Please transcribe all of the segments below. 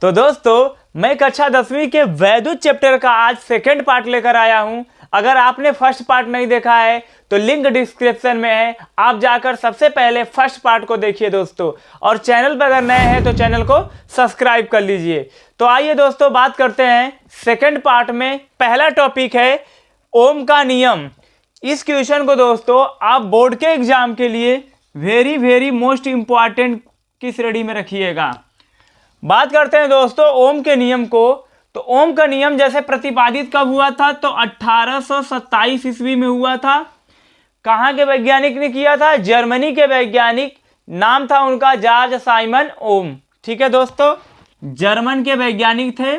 तो दोस्तों मैं कक्षा 10वीं के वैद्युत चैप्टर का आज सेकंड पार्ट लेकर आया हूं। अगर आपने फर्स्ट पार्ट नहीं देखा है तो लिंक डिस्क्रिप्शन में है, आप जाकर सबसे पहले फर्स्ट पार्ट को देखिए दोस्तों। और चैनल पर अगर नए हैं तो चैनल को सब्सक्राइब कर लीजिए। तो आइए दोस्तों बात करते हैं सेकंड पार्ट में। पहला टॉपिक है ओम का नियम। इस क्वेश्चन को दोस्तों आप बोर्ड के एग्जाम के लिए वेरी मोस्ट इंपॉर्टेंट की श्रेणी में रखिएगा। बात करते हैं दोस्तों ओम के नियम को। तो ओम का नियम जैसे प्रतिपादित कब हुआ था तो 1827 ईस्वी में हुआ था। कहाँ के वैज्ञानिक ने किया था? जर्मनी के वैज्ञानिक, नाम था उनका जॉर्ज साइमन ओम। ठीक है दोस्तों, जर्मन के वैज्ञानिक थे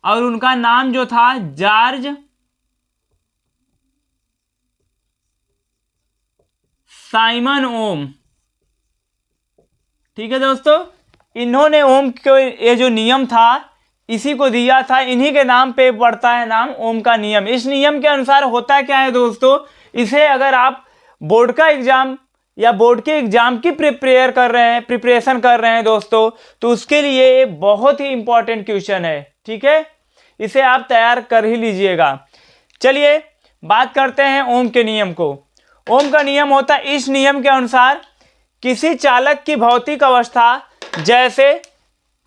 और उनका नाम जो था जॉर्ज साइमन ओम। ठीक है दोस्तों, इन्होंने ओम को ये जो नियम था इसी को दिया था, इन्हीं के नाम पे पड़ता है नाम ओम का नियम। इस नियम के अनुसार होता क्या है दोस्तों, इसे अगर आप बोर्ड का एग्जाम या बोर्ड के एग्जाम की प्रिपरेशन कर रहे हैं दोस्तों, तो उसके लिए ये बहुत ही इंपॉर्टेंट क्वेश्चन है। ठीक है, इसे आप तैयार कर ही लीजिएगा। चलिए बात करते हैं ओम के नियम को। ओम का नियम होता है, इस नियम के अनुसार किसी चालक की भौतिक अवस्था जैसे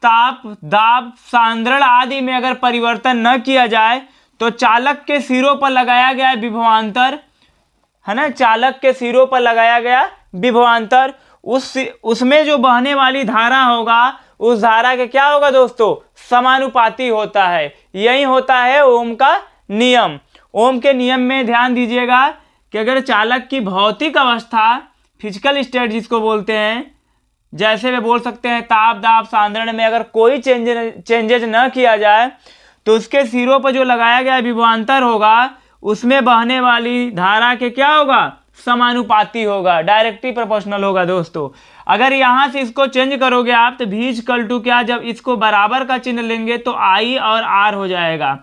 ताप, दाब, सांद्रण आदि में अगर परिवर्तन न किया जाए तो चालक के सिरों पर लगाया गया विभवांतर, है ना, चालक के सिरों पर लगाया गया विभवांतर उसमें जो बहने वाली धारा होगा उस धारा के क्या होगा दोस्तों, समानुपाती होता है। यही होता है ओम का नियम। ओम के नियम में ध्यान दीजिएगा कि अगर चालक की भौतिक अवस्था, फिजिकल स्टेट जिसको बोलते हैं, जैसे वे बोल सकते हैं ताप, दाब, सांद्रण में अगर कोई चेंजेज न किया जाए तो उसके सिरों पर जो लगाया गया विभवांतर होगा उसमें बहने वाली धारा के क्या होगा, समानुपाती होगा, डायरेक्टली प्रोपोर्शनल होगा दोस्तों। अगर यहाँ से इसको चेंज करोगे आप तो V = क्या, जब इसको बराबर का चिन्ह लेंगे तो I और R हो जाएगा।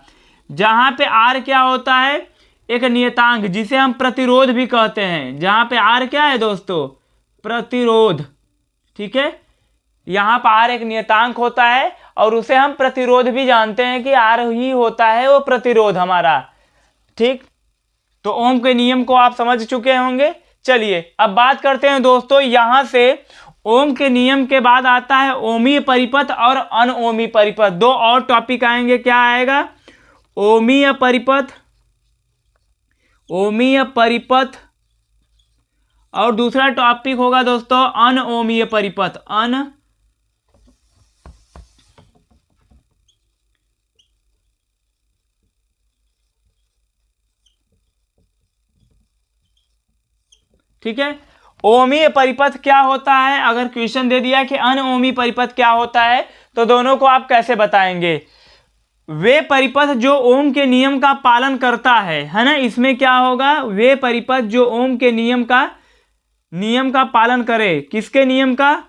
जहाँ पे R क्या होता है, एक नियतांक जिसे हम प्रतिरोध भी कहते हैं। जहाँ पे R क्या है दोस्तों, प्रतिरोध। ठीक है, यहाँ पर R एक नियतांक होता है और उसे हम प्रतिरोध भी जानते हैं कि R ही होता है वो प्रतिरोध हमारा। ठीक, तो ओम के नियम को आप समझ चुके होंगे। चलिए अब बात करते हैं दोस्तों, यहाँ से ओम के नियम के बाद आता है ओमीय परिपथ और अनओमी परिपथ। दो और टॉपिक आएंगे। क्या आएगा? ओमीय परिपथ, ओमीय परिपथ, और दूसरा टॉपिक होगा दोस्तों अनओमीय परिपथ। ठीक है, ओमीय परिपथ क्या होता है? अगर क्वेश्चन दे दिया कि अनओमी परिपथ क्या होता है तो दोनों को आप कैसे बताएंगे? वे परिपथ जो ओम के नियम का पालन करता है ना, इसमें क्या होगा, वे परिपथ जो ओम के नियम का पालन करे। किसके नियम का?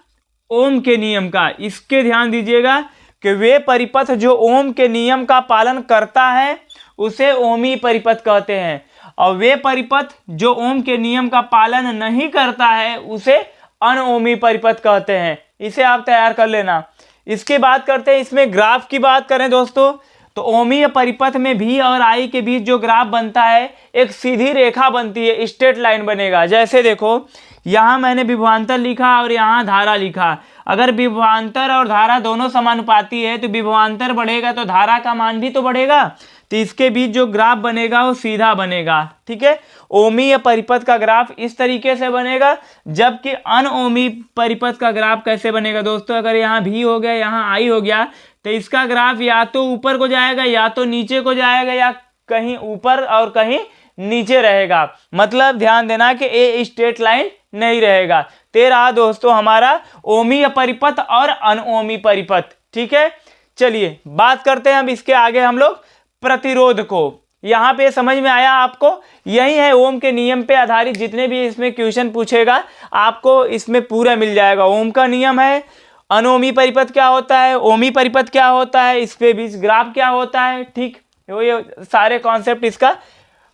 ओम के नियम का। इसके ध्यान दीजिएगा कि वे परिपथ जो ओम के नियम का पालन करता है उसे ओमी परिपथ कहते हैं, और वे परिपथ जो ओम के नियम का पालन नहीं करता है उसे अनओमी परिपथ कहते हैं। इसे आप तैयार कर लेना। इसके बात करते हैं, इसमें ग्राफ की बात करें दोस्तों तो ओमीय परिपथ में V और I के बीच जो ग्राफ बनता है एक सीधी रेखा बनती है, स्ट्रेट लाइन बनेगा। जैसे देखो यहाँ मैंने विभवांतर लिखा और यहाँ धारा लिखा। अगर विभवांतर और धारा दोनों समानुपाती है तो विभवांतर बढ़ेगा तो धारा का मान भी तो बढ़ेगा, तो इसके बीच जो ग्राफ बनेगा वो सीधा बनेगा। ठीक है, ओमीय परिपथ का ग्राफ इस तरीके से बनेगा, जबकि अनओमी परिपथ का ग्राफ कैसे बनेगा दोस्तों, अगर यहाँ V हो गया, यहाँ I हो गया, तो इसका ग्राफ या तो ऊपर को जाएगा या तो नीचे को जाएगा, या कहीं ऊपर और कहीं नीचे रहेगा। मतलब ध्यान देना कि ये स्ट्रेट लाइन नहीं रहेगा। ते रहा दोस्तों हमारा ओमीय परिपथ और अनओमी परिपथ। ठीक है, चलिए बात करते हैं अब इसके आगे हम लोग प्रतिरोध को। यहाँ पे समझ में आया आपको? यही है ओम के नियम पे आधारित जितने भी इसमें क्वेश्चन पूछेगा आपको इसमें पूरा मिल जाएगा। ओम का नियम है, अनओमी परिपथ क्या होता है, ओमी परिपथ क्या होता है, इस पे बीच ग्राफ क्या होता है। ठीक, ये सारे कॉन्सेप्ट इसका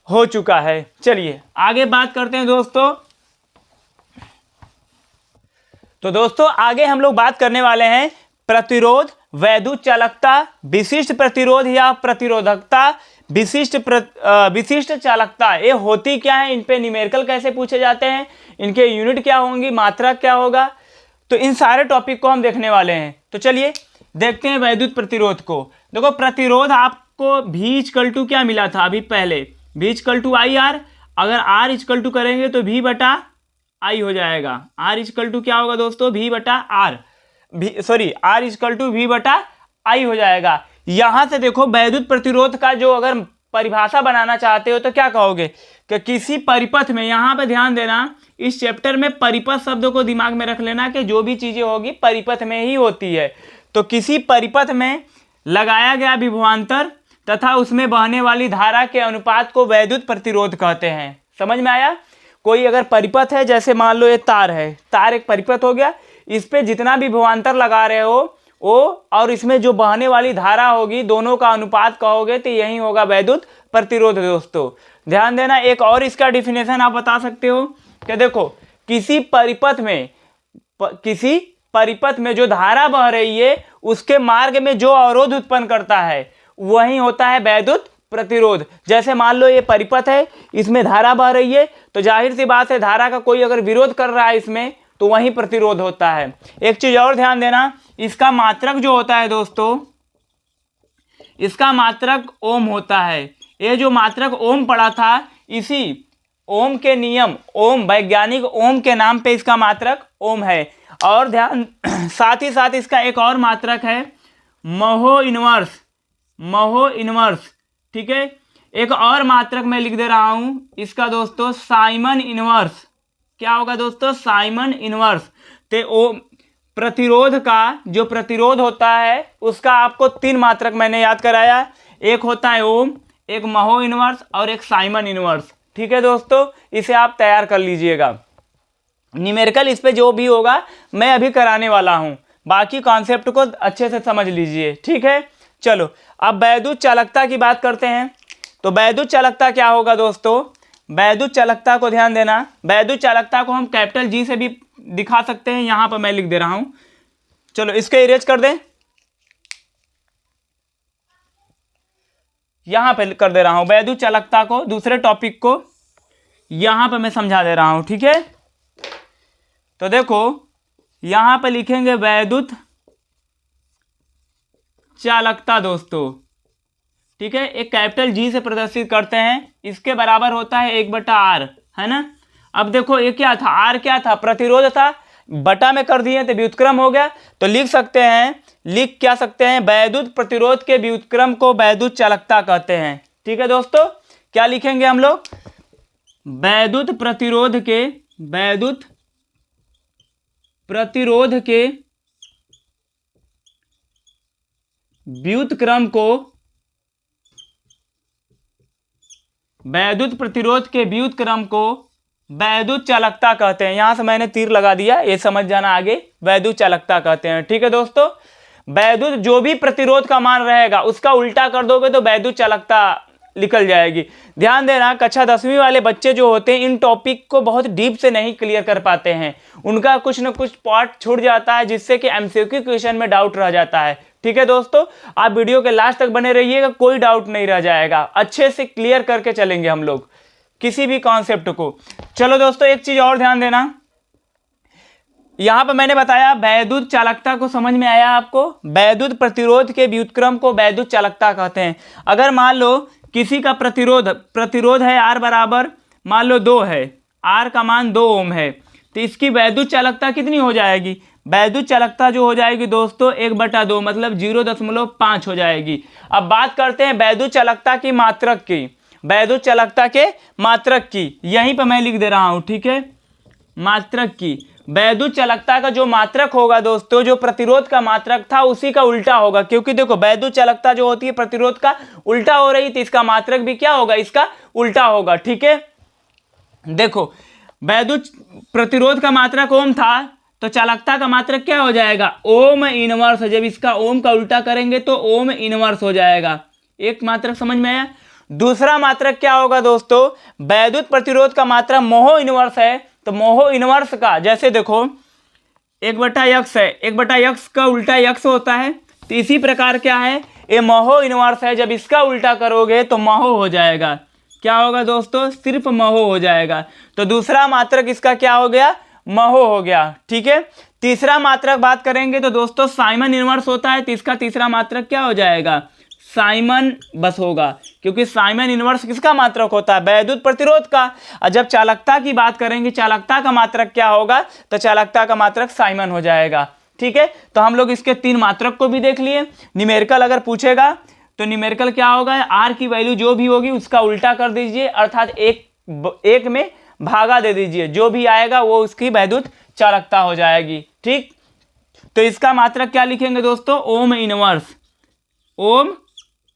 हो चुका है। चलिए आगे बात करते हैं दोस्तों। तो दोस्तों आगे हम लोग बात करने वाले हैं प्रतिरोध वैद्युत चालकता, विशिष्ट प्रतिरोध या प्रतिरोधकता, विशिष्ट चालकता, ये होती क्या है, इन पे न्यूमेरिकल कैसे पूछे जाते हैं, इनके यूनिट क्या होंगी, मात्रक क्या होगा, तो इन सारे टॉपिक को हम देखने वाले हैं। तो चलिए देखते हैं वैद्युत प्रतिरोध को। देखो प्रतिरोध आपको V इक्वल टू क्या मिला था अभी पहले, V equal to I R, अगर R इक्वल टू करेंगे तो V बटा I हो जाएगा। R इक्वल टू क्या होगा दोस्तों, V बटा R, R equal to V बटा I हो जाएगा। यहां से देखो वैद्युत प्रतिरोध का जो अगर परिभाषा बनाना चाहते हो तो क्या कहोगे कि किसी परिपथ में, यहां पे ध्यान देना, इस चैप्टर में परिपथ शब्द को दिमाग में रख लेना कि जो भी चीजें होगी परिपथ में ही होती है। तो किसी परिपथ में लगाया गया विभवांतर तथा उसमें बहने वाली धारा के अनुपात को वैद्युत प्रतिरोध कहते हैं। समझ में आया? कोई अगर परिपथ है, जैसे मान लो ये तार है, तार एक परिपथ हो गया, इस पे जितना भी विभवांतर लगा रहे हो वो और इसमें जो बहने वाली धारा होगी, दोनों का अनुपात कहोगे तो यही होगा वैद्युत प्रतिरोध। दोस्तों ध्यान देना, एक और इसका डिफिनेशन आप बता सकते हो कि देखो किसी परिपथ में जो धारा बह रही है उसके मार्ग में जो अवरोध उत्पन्न करता है वही होता है वैद्युत प्रतिरोध। जैसे मान लो ये परिपथ है, इसमें धारा बह रही है, तो जाहिर सी बात है धारा का कोई अगर विरोध कर रहा है इसमें तो वही प्रतिरोध होता है। एक चीज और ध्यान देना, इसका मात्रक जो होता है दोस्तों, इसका मात्रक ओम होता है। ये जो मात्रक ओम पड़ा था, इसी ओम के नियम, ओम वैज्ञानिक ओम के नाम पे इसका मात्रक ओम है। और ध्यान, साथ ही साथ इसका एक और मात्रक है महो इनवर्स, ठीक है। एक और मात्रक मैं लिख दे रहा हूं इसका दोस्तों, साइमन इनवर्स। क्या होगा दोस्तों, साइमन इनवर्स। ते ओम प्रतिरोध का जो प्रतिरोध होता है उसका आपको 3 मात्रक मैंने याद कराया, एक होता है ओम, एक महो इनवर्स और एक साइमन इनवर्स। ठीक है दोस्तों, इसे आप तैयार कर लीजिएगा। न्यूमेरिकल इस पे जो भी होगा मैं अभी कराने वाला हूं, बाकी कॉन्सेप्ट को अच्छे से समझ लीजिए। ठीक है, चलो अब वैद्युत चालकता की बात करते हैं। तो वैद्युत चालकता क्या होगा दोस्तों, वैद्युत चालकता को ध्यान देना, वैद्युत चालकता को हम कैपिटल जी से भी दिखा सकते हैं। यहां पर मैं लिख दे रहा हूं, चलो इसको इरेज कर दें, यहां पे कर दे रहा हूं वैद्युत चालकता को, दूसरे टॉपिक को यहां पे मैं समझा दे रहा हूं। ठीक है, तो देखो यहां पे लिखेंगे वैद्युत चालकता दोस्तों। ठीक है, एक कैपिटल जी से प्रदर्शित करते हैं, इसके बराबर होता है 1/r, है ना। अब देखो ये क्या था, r क्या था, प्रतिरोध था, बटा में कर दिए तो व्युत्क्रम हो गया। तो लिख सकते हैं वैद्युत प्रतिरोध के व्युत्क्रम को वैद्युत चालकता कहते हैं। ठीक है दोस्तों, क्या लिखेंगे हम लोग, वैद्युत प्रतिरोध के व्युत्क्रम को वैद्युत चालकता कहते हैं। यहां से मैंने तीर लगा दिया, ये समझ जाना आगे, वैद्युत चालकता कहते हैं। ठीक है दोस्तों, वैद्युत जो भी प्रतिरोध का मान रहेगा उसका उल्टा कर दोगे तो वैद्युत चालकता निकल जाएगी। ध्यान देना, कक्षा 10वीं वाले बच्चे जो होते हैं इन टॉपिक को बहुत डीप से नहीं क्लियर कर पाते हैं, उनका कुछ न कुछ पार्ट छूट जाता है जिससे कि एमसीक्यू क्वेश्चन में डाउट रह जाता है। ठीक है दोस्तों, आप वीडियो के लास्ट तक बने रहिएगा, कोई डाउट नहीं रह जाएगा, अच्छे से क्लियर करके चलेंगे हम लोग किसी भी कॉन्सेप्ट को। चलो दोस्तों, एक चीज और ध्यान देना, यहां पर मैंने बताया वैद्युत चालकता को समझ में आया आपको, वैद्युत प्रतिरोध के व्युत्क्रम को वैद्युत चालकता कहते हैं। अगर मान लो किसी का प्रतिरोध है R बराबर मान लो 2 है, R का मान 2 ओम है, तो इसकी वैद्युत चालकता कितनी हो जाएगी, वैद्युत चालकता जो हो जाएगी दोस्तों 1/2 मतलब 0.5 हो जाएगी। अब बात करते हैं वैद्युत चालकता की मात्रक की, वैद्युत चालकता के मात्रक की, यहीं पर मैं लिख दे रहा हूं। ठीक है, मात्रक की, वैद्युत चालकता का जो मात्रक होगा दोस्तों, जो प्रतिरोध का मात्रक था उसी का उल्टा होगा, क्योंकि देखो वैद्युत चालकता जो होती है प्रतिरोध का उल्टा हो रही थी, इसका मात्रक भी क्या होगा, इसका उल्टा होगा। ठीक है, देखो वैद्युत प्रतिरोध का मात्रक ओम था तो चालकता का मात्रक क्या हो जाएगा, ओम इनवर्स। जब इसका ओम का उल्टा करेंगे तो ओम इनवर्स हो जाएगा। एक मात्रक समझ में आया। दूसरा मात्रक क्या होगा दोस्तों, वैद्युत प्रतिरोध का मात्रक मोहो इनवर्स है, तो मोहो इनवर्स का जैसे देखो 1/x है, 1/x का उल्टा x होता है, तो इसी प्रकार क्या है, ये महो इनवर्स है, जब इसका उल्टा करोगे तो महो हो जाएगा। क्या होगा दोस्तों, सिर्फ महो हो जाएगा। तो दूसरा मात्रक इसका क्या हो गया, महो हो गया। ठीक है, तीसरा मात्रक बात करेंगे तो दोस्तों साइमन इनवर्स होता है, तो इसका तीसरा मात्रक क्या हो जाएगा, साइमन बस होगा, क्योंकि साइमन इनवर्स किसका मात्रक होता है, वैद्युत प्रतिरोध का। और जब चालकता की बात करेंगे, चालकता का मात्रक क्या होगा, तो चालकता का मात्रक साइमन हो जाएगा। ठीक है, तो हम लोग इसके 3 मात्रक को भी देख लिए। न्यूमेरिकल अगर पूछेगा तो न्यूमेरिकल क्या होगा, आर की वैल्यू जो भी होगी उसका उल्टा कर दीजिए, अर्थात एक में भागा दे दीजिए, जो भी आएगा वो उसकी वैद्युत चालकता हो जाएगी। ठीक, तो इसका मात्रक क्या लिखेंगे दोस्तों, ओम इनवर्स। ओम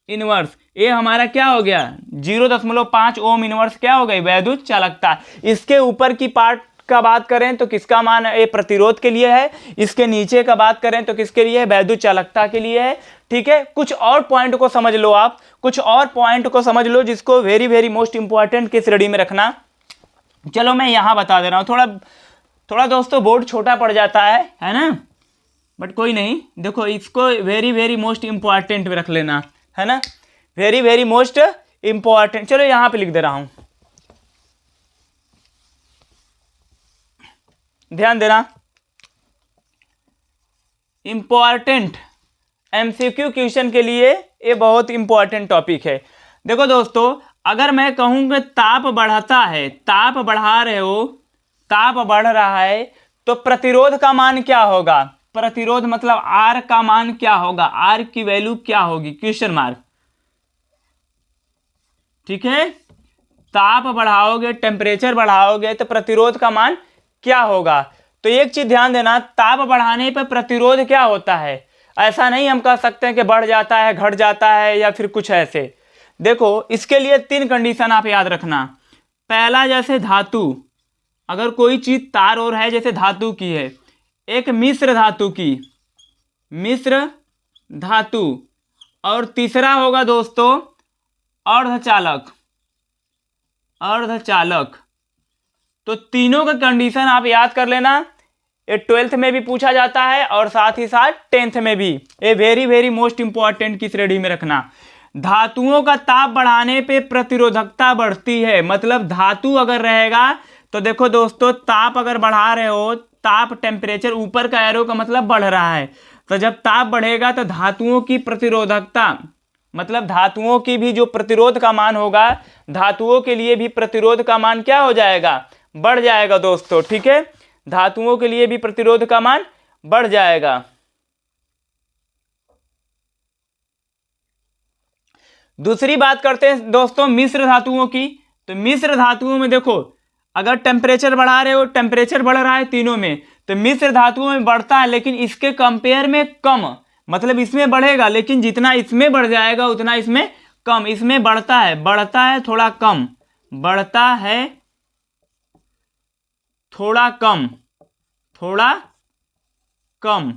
इनवर्स ये हमारा क्या हो गया, 0.5 ओम इनवर्स क्या हो गई, वैद्युत चालकता। इसके ऊपर की पार्ट का बात करें तो किसका मान ये प्रतिरोध के लिए है, इसके नीचे का बात करें तो किसके लिए है, वैद्युत चालकता के लिए है। ठीक है, कुछ और पॉइंट को समझ लो, आप कुछ और पॉइंट को समझ लो जिसको वेरी वेरी मोस्ट इंपॉर्टेंट किस रेडी में रखना। चलो मैं यहां बता दे रहा हूं, थोड़ा थोड़ा दोस्तों बोर्ड छोटा पड़ जाता है ना, बट कोई नहीं, देखो इसको वेरी वेरी मोस्ट इंपॉर्टेंट में रख लेना, है ना, वेरी वेरी मोस्ट इंपॉर्टेंट। चलो यहां पे लिख दे रहा हूं, ध्यान देना, इंपॉर्टेंट एमसीक्यू क्वेश्चन के लिए ये बहुत इंपॉर्टेंट टॉपिक है। देखो दोस्तों, अगर मैं कहूं कि ताप बढ़ाता है, ताप बढ़ा रहे हो, ताप बढ़ रहा है, तो प्रतिरोध का मान क्या होगा, प्रतिरोध मतलब आर का मान क्या होगा, आर की वैल्यू क्या होगी, क्वेश्चन मार्क। ठीक है, ताप बढ़ाओगे, टेम्परेचर बढ़ाओगे तो प्रतिरोध का मान क्या होगा। तो एक चीज ध्यान देना, ताप बढ़ाने पर प्रतिरोध क्या होता है, ऐसा नहीं हम कह सकते हैं कि बढ़ जाता है, घट जाता है या फिर कुछ ऐसे। देखो इसके लिए 3 कंडीशन आप याद रखना। पहला, जैसे धातु, अगर कोई चीज तार और है जैसे धातु की है, एक मिश्र धातु की, मिश्र धातु, और तीसरा होगा दोस्तों अर्धचालक, अर्धचालक। तो तीनों का कंडीशन आप याद कर लेना, ये 12th में भी पूछा जाता है और साथ ही साथ 10th में भी। ये वेरी वेरी मोस्ट इंपॉर्टेंट किस रेडी में रखना। धातुओं का ताप बढ़ाने पे प्रतिरोधकता बढ़ती है, मतलब धातु अगर रहेगा तो देखो दोस्तों, ताप अगर बढ़ा रहे हो, ताप टेम्परेचर ऊपर का एरो का मतलब बढ़ रहा है, तो जब ताप बढ़ेगा तो धातुओं की प्रतिरोधकता, मतलब धातुओं की भी जो प्रतिरोध का मान होगा, धातुओं के लिए भी प्रतिरोध का मान क्या हो जाएगा, बढ़ जाएगा दोस्तों। ठीक है, धातुओं के लिए भी प्रतिरोध का मान बढ़ जाएगा। दूसरी बात करते हैं दोस्तों मिश्र धातुओं की। तो मिश्र धातुओं में देखो, अगर टेम्परेचर बढ़ा रहे हो, टेम्परेचर बढ़ रहा है तीनों में, तो मिश्र धातुओं में बढ़ता है, लेकिन इसके कंपेयर में कम, मतलब इसमें बढ़ेगा लेकिन जितना इसमें बढ़ जाएगा उतना इसमें कम। इसमें बढ़ता है थोड़ा कम, बढ़ता है थोड़ा कम, थोड़ा कम,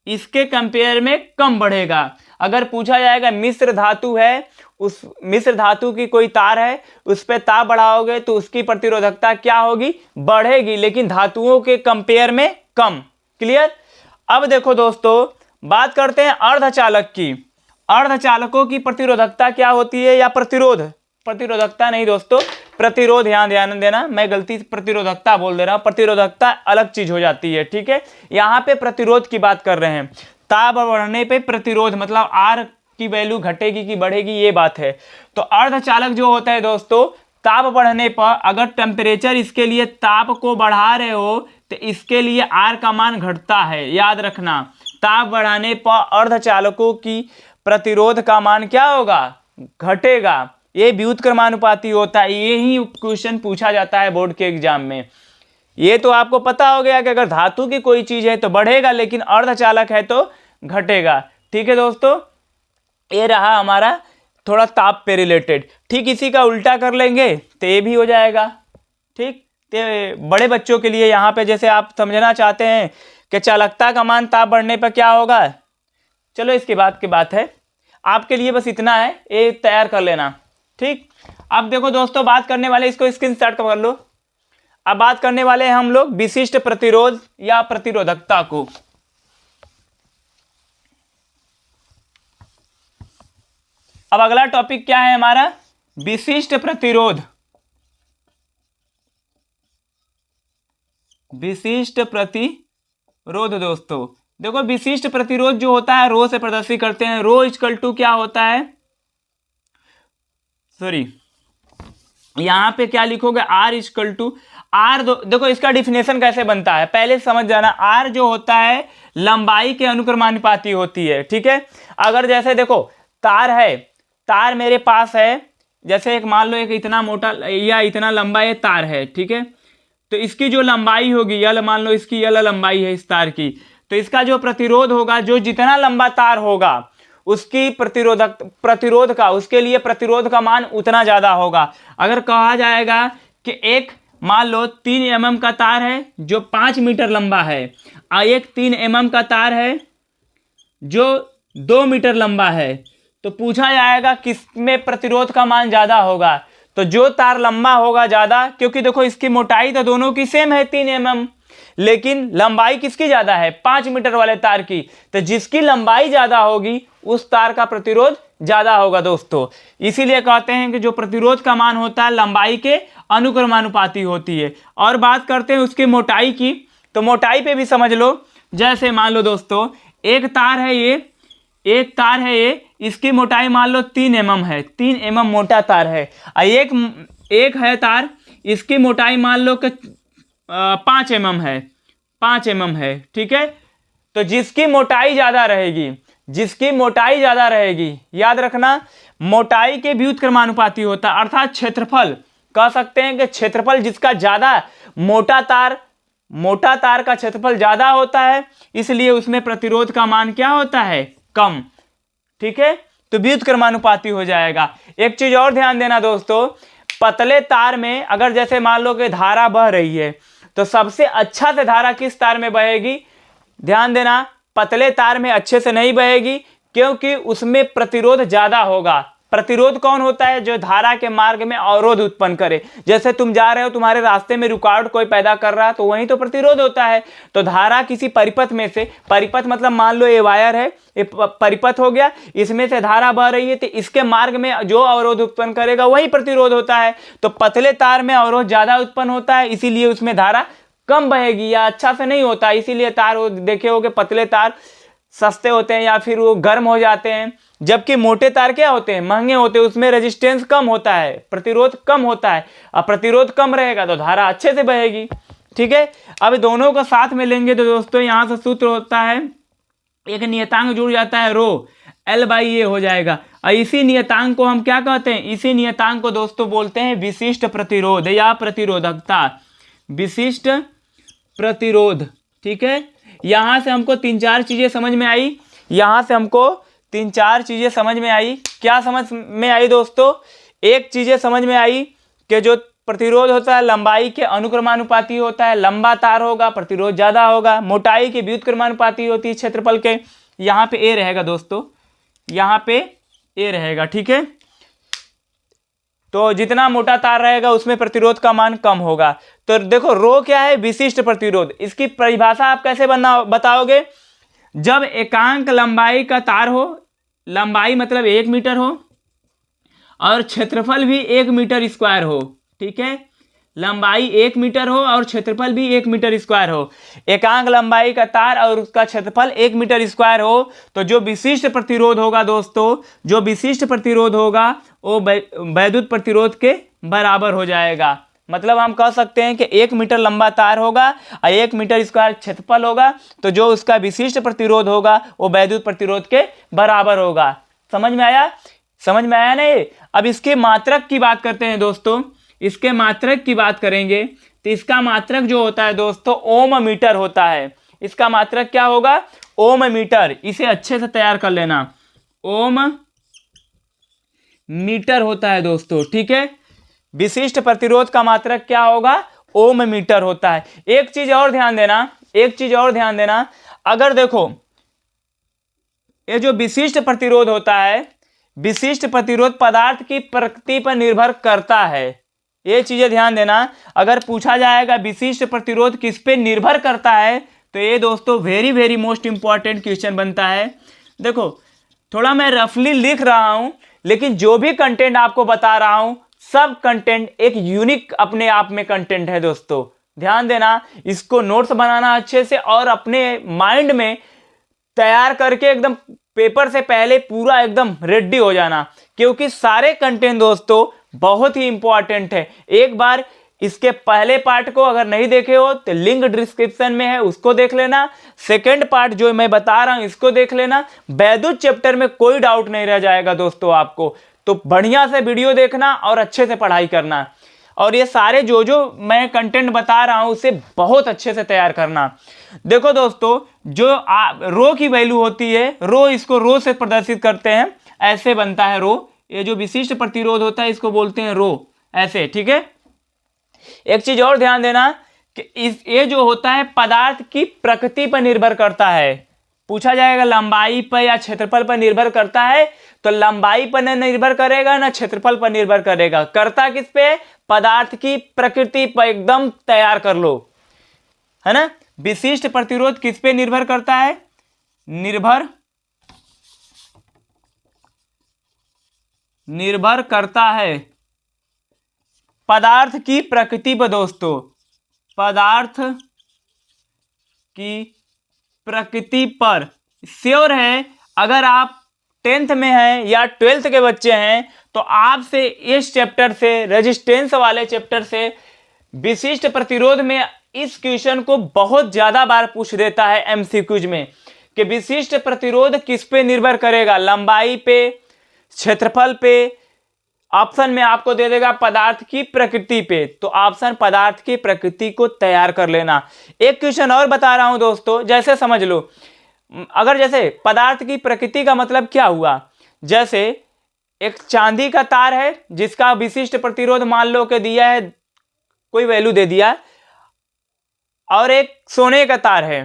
इसके कंपेयर में कम बढ़ेगा। अगर पूछा जाएगा मिश्र धातु है, उस मिश्र धातु की कोई तार है, उस पर ताप बढ़ाओगे तो उसकी प्रतिरोधकता क्या होगी, बढ़ेगी, लेकिन धातुओं के कंपेयर में कम। क्लियर। अब देखो दोस्तों, बात करते हैं अर्धचालक की। अर्धचालकों की प्रतिरोधकता क्या होती है, या प्रतिरोधकता नहीं दोस्तों, प्रतिरोध, ध्यान देना, मैं गलती से प्रतिरोधकता बोल दे रहा हूं, प्रतिरोधकता अलग चीज हो जाती है। ठीक है, यहां पे प्रतिरोध की बात कर रहे हैं। ताप बढ़ने पे प्रतिरोध मतलब आर की वैल्यू घटेगी कि बढ़ेगी, ये बात है। तो अर्धचालक जो होता है दोस्तों, ताप बढ़ने पर अगर टेम्परेचर इसके लिए ताप को बढ़ा रहे हो तो इसके लिए आर का मान घटता है, याद रखना। ताप बढ़ाने पर अर्धचालकों की प्रतिरोध का मान क्या होगा, घटेगा। ये व्युत्क्रमानुपाती होता है, यही क्वेश्चन पूछा जाता है बोर्ड के एग्जाम में। ये तो आपको पता हो गया कि अगर धातु की कोई चीज है तो बढ़ेगा, लेकिन अर्धचालक है तो घटेगा। ठीक है दोस्तों, ये रहा हमारा थोड़ा ताप पे रिलेटेड। ठीक, इसी का उल्टा कर लेंगे तो ये भी हो जाएगा। ठीक, तो बड़े बच्चों के लिए यहाँ पे जैसे आप समझना चाहते हैं कि चालकता का मान ताप बढ़ने पर क्या होगा, चलो इसके बाद की बात है, आपके लिए बस इतना है, ये तैयार कर लेना। ठीक, अब देखो दोस्तों, बात करने वाले, इसको स्क्रीनशॉट कर लो। अब बात करने वाले हैं हम लोग विशिष्ट प्रतिरोध या प्रतिरोधकता को। अब अगला टॉपिक क्या है हमारा, विशिष्ट प्रतिरोध। विशिष्ट प्रतिरोध दोस्तों, देखो विशिष्ट प्रतिरोध जो होता है रो से प्रदर्शित करते हैं। रो इक्वल टू क्या होता है, सॉरी यहां पे क्या लिखोगे, आर इक्वल टू आर। देखो इसका डिफिनेशन कैसे बनता है पहले समझ जाना। आर जो होता है लंबाई के अनुक्रमानुपाती होती है, ठीक है। अगर जैसे देखो तार है, तार मेरे पास है, जैसे एक मान लो एक इतना मोटा या इतना लंबा ये तार है, ठीक है। तो इसकी जो लंबाई होगी, यल मान लो इसकी यल लंबाई है इस तार की, तो इसका जो प्रतिरोध होगा, जो जितना लंबा तार होगा उसकी प्रतिरोध का, उसके लिए प्रतिरोध का मान उतना ज्यादा होगा। अगर कहा जाएगा कि एक मान लो 3 mm का तार है जो 5 मीटर लंबा है, और एक 3 mm का तार है जो 2 मीटर लंबा है, तो पूछा जाएगा किसमें प्रतिरोध का मान ज्यादा होगा। तो जो तार लंबा होगा ज्यादा, क्योंकि देखो इसकी मोटाई तो दोनों की सेम है 3 mm, लेकिन लंबाई किसकी ज्यादा है, 5 मीटर वाले तार की। तो जिसकी लंबाई ज्यादा होगी उस तार का प्रतिरोध ज्यादा होगा दोस्तों। इसीलिए कहते हैं कि जो प्रतिरोध का मान होता है लंबाई के अनुक्रमानुपाती होती है। और बात करते हैं उसकी मोटाई की, तो मोटाई पे भी समझ लो। जैसे मान लो दोस्तों एक तार है ये, एक तार है ये, इसकी मोटाई मान लो 3 mm है, 3 mm मोटा तार है। एक है तार, इसकी मोटाई मान लो कि 5 mm है, 5 mm है, ठीक है। तो जिसकी मोटाई ज्यादा रहेगी, जिसकी मोटाई ज्यादा रहेगी, याद रखना मोटाई के व्युत्क्रमानुपाती होता है, अर्थात क्षेत्रफल। कह सकते हैं कि क्षेत्रफल जिसका ज्यादा, मोटा तार का क्षेत्रफल ज्यादा होता है, इसलिए उसमें प्रतिरोध का मान क्या होता है, कम, ठीक है। तो व्युत्क्रमानुपाती हो जाएगा। एक चीज और ध्यान देना दोस्तों, पतले तार में अगर जैसे मान लो कि धारा बह रही है, तो सबसे अच्छा से धारा किस तार में बहेगी, ध्यान देना, पतले तार में अच्छे से नहीं बहेगी, क्योंकि उसमें प्रतिरोध ज्यादा होगा। प्रतिरोध कौन होता है, जो धारा के मार्ग में अवरोध उत्पन्न करे। जैसे तुम जा रहे हो, तुम्हारे रास्ते में रुकावट कोई पैदा कर रहा है, तो वही तो प्रतिरोध होता है। तो धारा किसी परिपथ में से, परिपथ मतलब मान लो ये वायर है, ये परिपथ हो गया, इसमें से धारा बह रही है, तो इसके मार्ग में जो अवरोध उत्पन्न करेगा वही प्रतिरोध होता है। तो पतले तार में अवरोध ज्यादा उत्पन्न होता है, इसीलिए उसमें धारा कम बहेगी या अच्छा से नहीं होता। इसीलिए तार देखे होगे पतले तार सस्ते होते हैं या फिर वो गर्म हो जाते हैं, जबकि मोटे तार क्या होते हैं, महंगे होते हैं, उसमें रेजिस्टेंस कम होता है, प्रतिरोध कम होता है। अब प्रतिरोध कम रहेगा तो धारा अच्छे से बहेगी, ठीक है। अब दोनों को साथ में लेंगे तो दोस्तों यहां से सूत्र होता है, एक नियतांक जुड़ जाता है रो, L/A हो जाएगा। और इसी नियतांक को हम क्या कहते हैं, इसी नियतांक को दोस्तों बोलते हैं विशिष्ट प्रतिरोध या प्रतिरोधकता, विशिष्ट प्रतिरोध, ठीक है। यहां से हमको 3-4 चीजें समझ में आई, यहां से हमको 3-4 चीजें समझ में आई। क्या समझ में आई दोस्तों, एक चीजें समझ में आई कि जो प्रतिरोध होता है लंबाई के अनुक्रमानुपाती होता है, लंबा तार होगा प्रतिरोध ज्यादा होगा, मोटाई के व्युत्क्रमानुपाती होती है क्षेत्रफल के। यहाँ पे ए रहेगा दोस्तों, यहाँ पे ए रहेगा, ठीक है। तो जितना मोटा तार रहेगा उसमें प्रतिरोध का मान कम होगा। तो देखो रो क्या है, विशिष्ट प्रतिरोध। इसकी परिभाषा आप कैसे बताओगे, जब एकांक लंबाई का तार हो, लंबाई मतलब 1 मीटर हो और क्षेत्रफल भी 1 मीटर स्क्वायर हो, ठीक है। लंबाई 1 मीटर हो और क्षेत्रफल भी 1 मीटर स्क्वायर हो, एकांक लंबाई का तार और उसका क्षेत्रफल 1 मीटर स्क्वायर हो, तो जो विशिष्ट प्रतिरोध होगा दोस्तों, जो विशिष्ट प्रतिरोध होगा वो वैद्युत प्रतिरोध के बराबर हो जाएगा। मतलब हम कह सकते हैं कि 1 मीटर लंबा तार होगा और 1 मीटर स्क्वायर क्षेत्रफल होगा, तो जो उसका विशिष्ट प्रतिरोध होगा वो वैद्युत प्रतिरोध के बराबर होगा। समझ में आया, समझ में आया नहीं। अब इसके मात्रक की बात करते हैं दोस्तों, इसके मात्रक की बात करेंगे तो इसका मात्रक जो होता है दोस्तों ओम मीटर होता है। इसका मात्रक क्या होगा, ओम मीटर। इसे अच्छे से तैयार कर लेना, ओम मीटर होता है दोस्तों, ठीक है। विशिष्ट प्रतिरोध का मात्रक क्या होगा, ओम मीटर होता है। एक चीज और ध्यान देना, एक चीज और ध्यान देना, अगर देखो ये जो विशिष्ट प्रतिरोध होता है, विशिष्ट प्रतिरोध पदार्थ की प्रकृति पर निर्भर करता है। ये चीजें ध्यान देना, अगर पूछा जाएगा विशिष्ट प्रतिरोध किस पे निर्भर करता है, तो ये दोस्तों वेरी मोस्ट इंपॉर्टेंट क्वेश्चन बनता है। देखो थोड़ा मैं रफली लिख रहा हूं, लेकिन जो भी कंटेंट आपको बता रहा हूं सब कंटेंट एक यूनिक अपने आप में कंटेंट है दोस्तों। ध्यान देना, इसको नोट्स बनाना अच्छे से और अपने माइंड में तैयार करके एकदम पेपर से पहले पूरा एकदम रेडी हो जाना, क्योंकि सारे कंटेंट दोस्तों बहुत ही इंपॉर्टेंट है। एक बार इसके पहले पार्ट को अगर नहीं देखे हो तो लिंक डिस्क्रिप्शन में है, उसको देख लेना। सेकंड पार्ट जो मैं बता रहा हूं इसको देख लेना। वैद्युत चैप्टर में कोई डाउट नहीं रह जाएगा दोस्तों आपको, तो बढ़िया से वीडियो देखना और अच्छे से पढ़ाई करना, और ये सारे जो मैं कंटेंट बता रहा हूं उसे बहुत अच्छे से तैयार करना। देखो दोस्तों, जो रो की वैल्यू होती है, रो, इसको रो से प्रदर्शित करते हैं, ऐसे बनता है रो। ये जो विशिष्ट प्रतिरोध होता है इसको बोलते हैं रो, ऐसे, ठीक है। एक चीज और ध्यान देना कि ये जो होता है पदार्थ की प्रकृति पर निर्भर करता है। पूछा जाएगा लंबाई पर या क्षेत्रफल पर निर्भर करता है, तो लंबाई पर न निर्भर करेगा ना क्षेत्रफल पर निर्भर करेगा, करता किस पे? पदार्थ की प्रकृति पर। एकदम तैयार कर लो, है ना। विशिष्ट प्रतिरोध किस पे निर्भर करता है? निर्भर करता है पदार्थ की प्रकृति पर दोस्तों, पदार्थ की प्रकृति पर। श्योर है, अगर आप 10th में हैं या 12th के बच्चे हैं तो आपसे इस चैप्टर से, रेजिस्टेंस वाले चैप्टर से, विशिष्ट प्रतिरोध में इस क्वेश्चन को बहुत ज्यादा बार पूछ देता है एमसीक्यूज में, कि विशिष्ट प्रतिरोध किस पे निर्भर करेगा? लंबाई पे, क्षेत्रफल पे। ऑप्शन में आपको दे देगा पदार्थ की प्रकृति पे, तो ऑप्शन पदार्थ की प्रकृति को तैयार कर लेना। एक क्वेश्चन और बता रहा हूं दोस्तों, जैसे समझ लो, अगर जैसे पदार्थ की प्रकृति का मतलब क्या हुआ, जैसे एक चांदी का तार है जिसका विशिष्ट प्रतिरोध मान लो कि दिया है, कोई वैल्यू दे दिया, और एक सोने का तार है,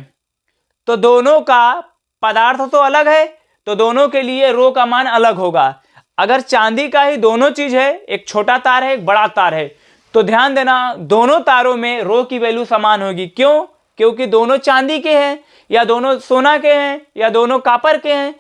तो दोनों का पदार्थ तो अलग है, तो दोनों के लिए रो का मान अलग होगा। अगर चांदी का ही दोनों चीज है, एक छोटा तार है एक बड़ा तार है, तो ध्यान देना दोनों तारों में रो की वैल्यू समान होगी। क्यों? क्योंकि दोनों चांदी के हैं, या दोनों सोना के हैं, या दोनों कॉपर के हैं,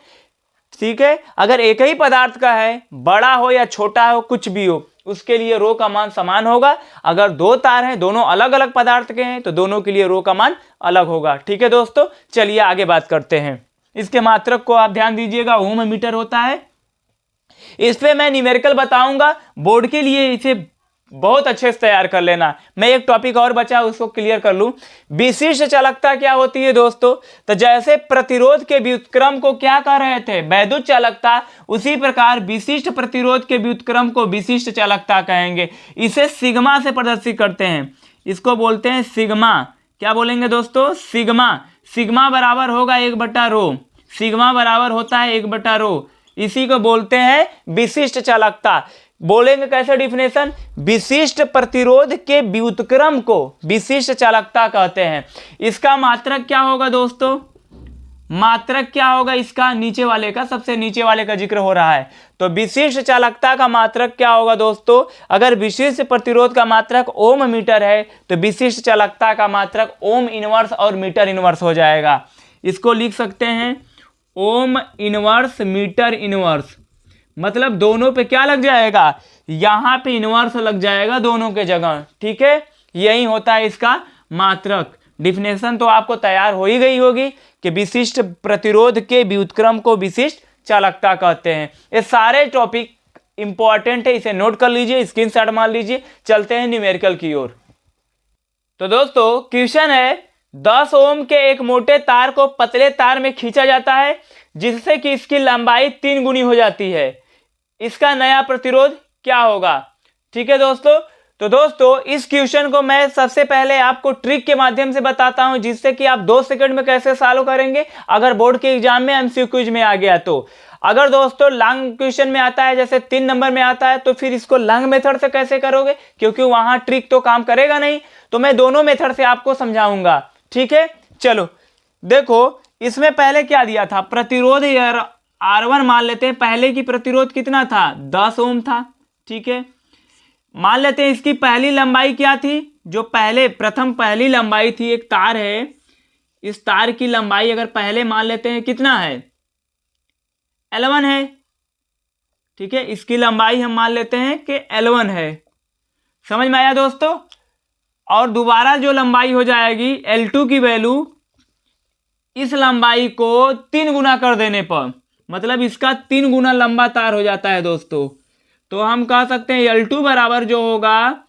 ठीक है। अगर एक ही पदार्थ का है, बड़ा हो या छोटा हो, कुछ भी हो, उसके लिए रो का मान समान होगा। अगर दो तार हैं, दोनों अलग अलग पदार्थ के हैं, तो दोनों के लिए रो का मान अलग होगा। ठीक है दोस्तों, चलिए आगे बात करते हैं। इसके मात्रक को आप ध्यान दीजिएगा, ओम मीटर होता है। इस पे मैं न्यूमेरिकल बताऊंगा, बोर्ड के लिए इसे बहुत अच्छे से तैयार कर लेना। मैं एक टॉपिक और बचा उसको क्लियर कर लूं। विशिष्ट चालकता क्या होती है दोस्तों? तो जैसे प्रतिरोध के व्युत्क्रम को क्या कह रहे थे? वैद्युत चालकता, उसी प्रकार विशिष्ट प्रतिरोध के व्युत्क्रम को विशिष्ट चालकता कहेंगे। इसे सिग्मा से प्रदर्शित करते हैं, इसको बोलते हैं सिग्मा। क्या बोलेंगे दोस्तों? सिग्मा। सिग्मा बराबर होगा 1/ρ, सिग्मा बराबर होता है 1/ρ। इसी को बोलते हैं विशिष्ट चालकता। बोलेंगे कैसे डिफिनेशन? विशिष्ट प्रतिरोध के व्युत्क्रम को विशिष्ट चालकता कहते हैं। इसका मात्रक क्या होगा दोस्तों? मात्रक क्या होगा इसका? नीचे वाले का, सबसे नीचे वाले का जिक्र हो रहा है, तो विशिष्ट चालकता का मात्रक क्या होगा दोस्तों? अगर विशिष्ट प्रतिरोध का मात्रक ओम मीटर है तो विशिष्ट चालकता का मात्रक ओम इनवर्स और मीटर इनवर्स हो जाएगा। इसको लिख सकते हैं ओम इनवर्स मीटर इनवर्स, मतलब दोनों पे क्या लग जाएगा? यहां पे इनवर्स लग जाएगा दोनों के जगह। ठीक है, यही होता है इसका मात्रक। डिफिनेशन तो आपको तैयार हो ही गई होगी कि विशिष्ट प्रतिरोध के व्युत्क्रम को विशिष्ट चालकता कहते हैं। ये सारे टॉपिक इंपॉर्टेंट है, इसे नोट कर लीजिए, स्क्रीनशॉट मार लीजिए। चलते हैं न्यूमेरिकल की ओर। तो दोस्तों क्वेश्चन है, 10 ओम के एक मोटे तार को पतले तार में खींचा जाता है जिससे कि इसकी लंबाई 3 गुनी हो जाती है। इसका नया प्रतिरोध क्या होगा? ठीक है दोस्तों, तो दोस्तों इस क्वेश्चन को मैं सबसे पहले आपको ट्रिक के माध्यम से बताता हूं, जिससे कि आप 2 सेकंड में कैसे सॉल्व करेंगे अगर बोर्ड के एग्जाम में एमसीक्यूज में आ गया तो। अगर दोस्तों लॉन्ग क्वेश्चन में आता है, जैसे 3 नंबर में आता है, तो फिर इसको लॉन्ग मेथड से कैसे करोगे, क्योंकि वहां ट्रिक तो काम करेगा नहीं। तो मैं दोनों मेथड से आपको समझाऊंगा। ठीक है, चलो देखो, इसमें पहले क्या दिया था? प्रतिरोध R1 मान लेते हैं। पहले की प्रतिरोध कितना था? 10 ओम था। ठीक है, मान लेते हैं इसकी पहली लंबाई क्या थी? जो पहली लंबाई थी, एक तार है, इस तार की लंबाई अगर पहले मान लेते हैं कितना है? L1 है। ठीक है, इसकी लंबाई हम मान लेते हैं कि L1 है। समझ में आया दोस्तों? और दोबारा जो लंबाई हो जाएगी L2 की वैल्यू इस लंबाई को 3 गुना कर देने पर, मतलब इसका 3 गुना लंबा तार हो जाता है दोस्तों। तो हम कह सकते हैं L2 बराबर जो होगा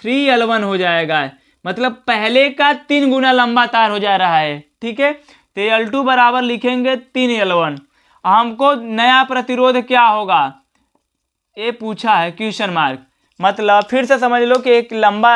3L1 हो जाएगा, मतलब पहले का 3 गुना लंबा तार हो जा रहा है। ठीक है, तो L2 बराबर लिखेंगे 3L1। हमको नया प्रतिरोध क्या होगा ये पूछा है, क्वेश्चन मार्क। मतलब फिर से समझ लो कि एक लंबा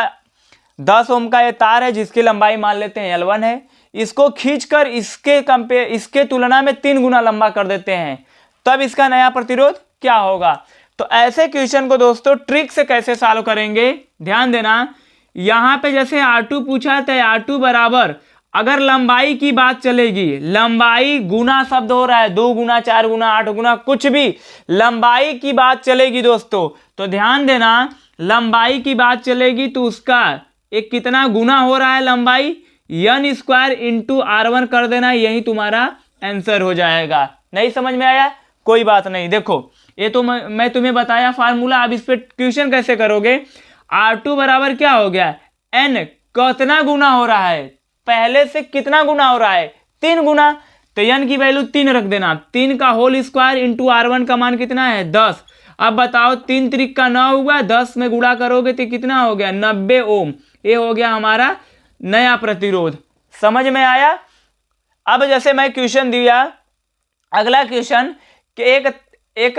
10 ओम का ये तार है जिसकी लंबाई मान लेते हैं L1 है। इसको खींचकर इसके तुलना में 3 गुना लंबा कर देते हैं, तब इसका नया प्रतिरोध क्या होगा। तो ऐसे क्वेश्चन को दोस्तों ट्रिक से कैसे सॉल्व करेंगे, ध्यान देना। यहाँ पे जैसे R2 पूछा था, R2 बराबर, अगर लंबाई की बात चलेगी, लंबाई गुना शब्द हो रहा है, 2 गुना 4 गुना 8 गुना कुछ भी लंबाई की बात चलेगी दोस्तों, तो ध्यान देना लंबाई की बात चलेगी तो उसका एक कितना गुना हो रहा है लंबाई, n स्क्वायर इंटू R1 कर देना, यही तुम्हारा आंसर हो जाएगा। नहीं समझ में आया? कोई बात नहीं। देखो ये तो मैं तुम्हें बताया फार्मूला, अब इस पे क्वेश्चन कैसे करोगे। R2 बराबर क्या हो गया, n कितना गुना हो रहा है, पहले से कितना गुना हो रहा है, 3 गुना, तो n की वैल्यू 3 रख देना। 3 का होल स्क्वायर इंटू R1 का मान कितना है 10। अब बताओ 3 त्रिक का 9 हुआ, 10 में गुणा करोगे तो कितना हो गया 90 ओम। ये हो गया हमारा नया प्रतिरोध। समझ में आया? अब जैसे मैं क्वेश्चन दिया, अगला क्वेश्चन कि एक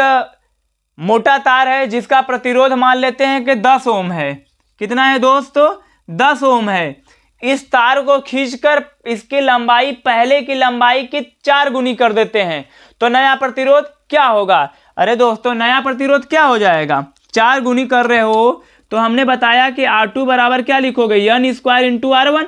मोटा तार है जिसका प्रतिरोध मान लेते हैं कि 10 ओम है। कितना है दोस्तों, 10 ओम है। इस तार को खींचकर इसकी लंबाई पहले की लंबाई की 4 गुनी कर देते हैं, तो नया प्रतिरोध क्या होगा। अरे दोस्तों नया प्रतिरोध क्या हो जाएगा, 4 गुनी कर रहे हो तो हमने बताया कि R2 बराबर क्या लिखोगे, n square into R1।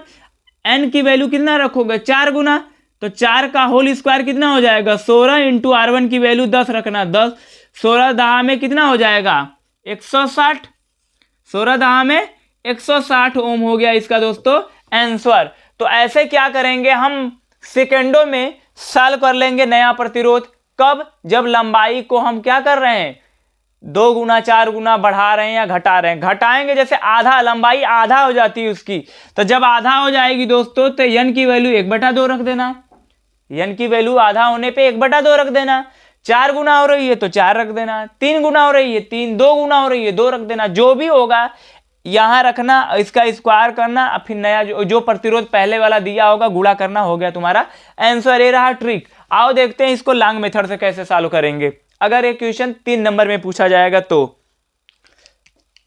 n की वैल्यू कितना रखोगे 4 गुना, तो 4 का होल स्क्वायर कितना हो जाएगा 16 इंटू R1 की वैल्यू 10 रखना, 10 16 दहा में कितना हो जाएगा 160, 16 दहा में 160 ओम हो गया इसका दोस्तों आंसर। तो ऐसे क्या करेंगे हम, सेकेंडों में सॉल्व कर लेंगे नया प्रतिरोध। कब, जब लंबाई को हम क्या कर रहे हैं 2 गुना 4 गुना बढ़ा रहे हैं या घटा रहे हैं। घटाएंगे जैसे आधा, लंबाई आधा हो जाती है उसकी, तो जब आधा हो जाएगी दोस्तों तो n की वैल्यू 1/2 रख देना। n की वैल्यू आधा होने पे 1/2 रख देना। 4 गुना हो रही है तो 4 रख देना, 3 गुना हो रही है 3, 2 गुना हो रही है 2 रख देना। जो भी होगा यहां रखना, इसका स्क्वायर करना, फिर नया जो प्रतिरोध पहले वाला दिया होगा गुणा करना, हो गया तुम्हारा आंसर। ये रहा ट्रिक। आओ देखते हैं इसको लॉन्ग मेथड से कैसे सॉल्व करेंगे। अगर ये क्वेश्चन 3 नंबर में पूछा जाएगा तो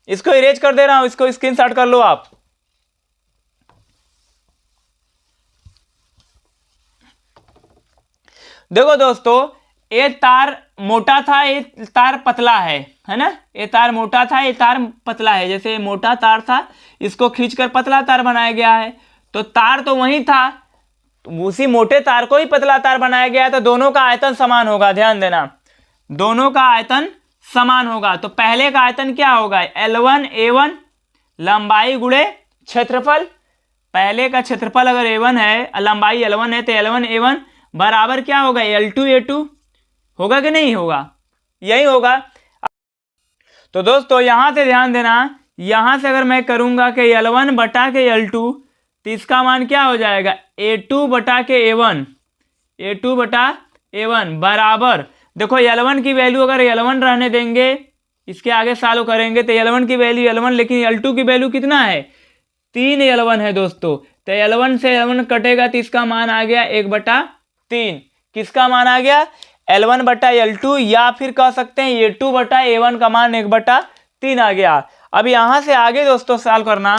इसको इरेज कर दे रहा हूं, इसको स्क्रीनशॉट कर लो आप। देखो दोस्तों ये तार मोटा था, ये तार पतला है ना। ये तार मोटा था, ये तार पतला है। जैसे ये मोटा तार था, इसको खींचकर पतला तार बनाया गया है। तो तार तो वही था, उसी मोटे तार को ही पतला तार बनाया गया है, तो दोनों का आयतन समान होगा। ध्यान देना, दोनों का आयतन समान होगा। तो पहले का आयतन क्या होगा, L1 A1 लंबाई गुणे क्षेत्रफल। पहले का क्षेत्रफल अगर A1 है, लंबाई L1 है, तो L1 A1 बराबर क्या होगा L2 A2 होगा कि नहीं होगा, यही होगा। तो दोस्तों यहां से ध्यान देना, यहां से अगर मैं करूंगा कि L1 बटा के L2, तो इसका मान क्या हो जाएगा A2 बटा के A1, A2 बटा A1 बराबर, देखो L1 की वैल्यू अगर L1 रहने देंगे, इसके आगे सॉल्व करेंगे तो L1 की वैल्यू L1, लेकिन L2 की वैल्यू कितना है 3L1 है दोस्तों। तो L1 से L1 कटेगा तो इसका मान आ गया 1/3। किसका मान आ गया L1 बटा L2, या फिर कह सकते हैं A2 बटा A1 का मान 1/3 आ गया। अब यहां से आगे दोस्तों सॉल्व करना,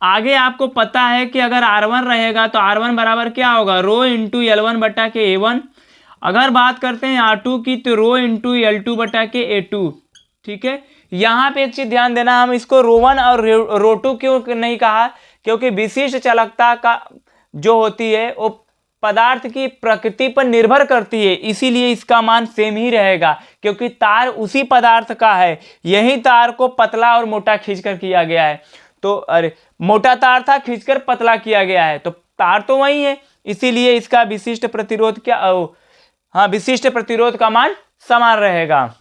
आगे आपको पता है कि अगर R1 रहेगा तो R1 बराबर क्या होगा रो इंटू L1 बटा के A1। अगर बात करते हैं R2 की तो रो इंटू L2 बटा के A2। ठीक है, यहाँ पे एक चीज ध्यान देना, हम इसको रो1 और रो2 क्यों नहीं कहा, क्योंकि विशिष्ट चालकता का जो होती है वो पदार्थ की प्रकृति पर निर्भर करती है, इसीलिए इसका मान सेम ही रहेगा, क्योंकि तार उसी पदार्थ का है। यही तार को पतला और मोटा खींचकर किया गया है। तो अरे मोटा तार था, खींचकर पतला किया गया है, तो तार तो वही है, इसीलिए इसका विशिष्ट प्रतिरोध क्या, हाँ विशिष्ट प्रतिरोध का मान समान रहेगा।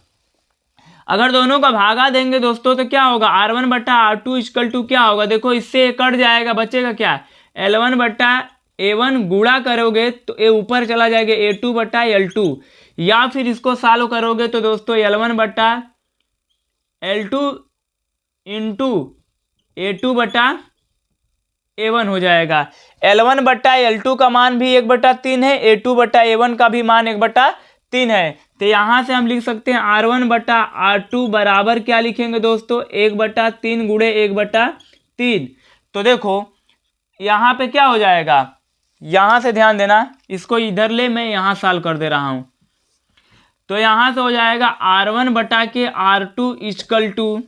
अगर दोनों का भागा देंगे दोस्तों तो क्या होगा, R1 बट्टा R2 इक्वल टू क्या होगा, देखो इससे कट जाएगा, बचेगा क्या, L1 बट्टा A1 गुणा करोगे तो ये ऊपर चला जाएगा A2 बट्टा L2, या फिर इसको सॉल्व करोगे तो दोस्तों L1 बट्टा L2 इंटू A2 बट्टा A1 हो जाएगा। L1 बट्टा L2 का मान भी 1/3 है, A2 बट्टा A1 का भी मान 1/3 है। तो यहाँ से हम लिख सकते हैं R1 बट्टा R2 बराबर क्या लिखेंगे दोस्तों, 1/3 गुणे 1/3। तो देखो यहाँ पे क्या हो जाएगा, यहाँ से ध्यान देना, इसको इधर ले, मैं यहाँ सॉल्व कर दे रहा हूँ। तो यहाँ से हो जाएगा R1 बटा के R2 इक्वल टू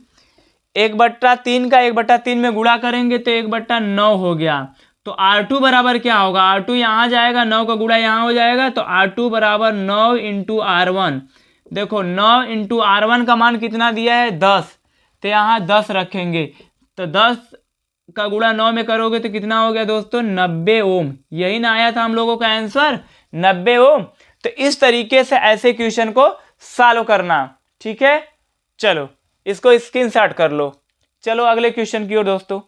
1/3 का 1/3 में गुणा करेंगे तो 1/9 हो गया। तो R2 बराबर क्या होगा, R2 यहाँ जाएगा, 9 का गुणा यहाँ हो जाएगा, तो R2 बराबर 9 इंटू R1। देखो 9 इंटू R1 का मान कितना दिया है, 10, तो यहाँ 10 रखेंगे, तो 10 का गुणा 9 में करोगे तो कितना हो गया दोस्तों, 90 ओम। यही ना आया था हम लोगों का आंसर, 90 ओम। तो इस तरीके से ऐसे क्वेश्चन को सॉल्व करना, ठीक है। चलो इसको स्क्रीनशॉट कर लो। चलो अगले क्वेश्चन की ओर दोस्तों।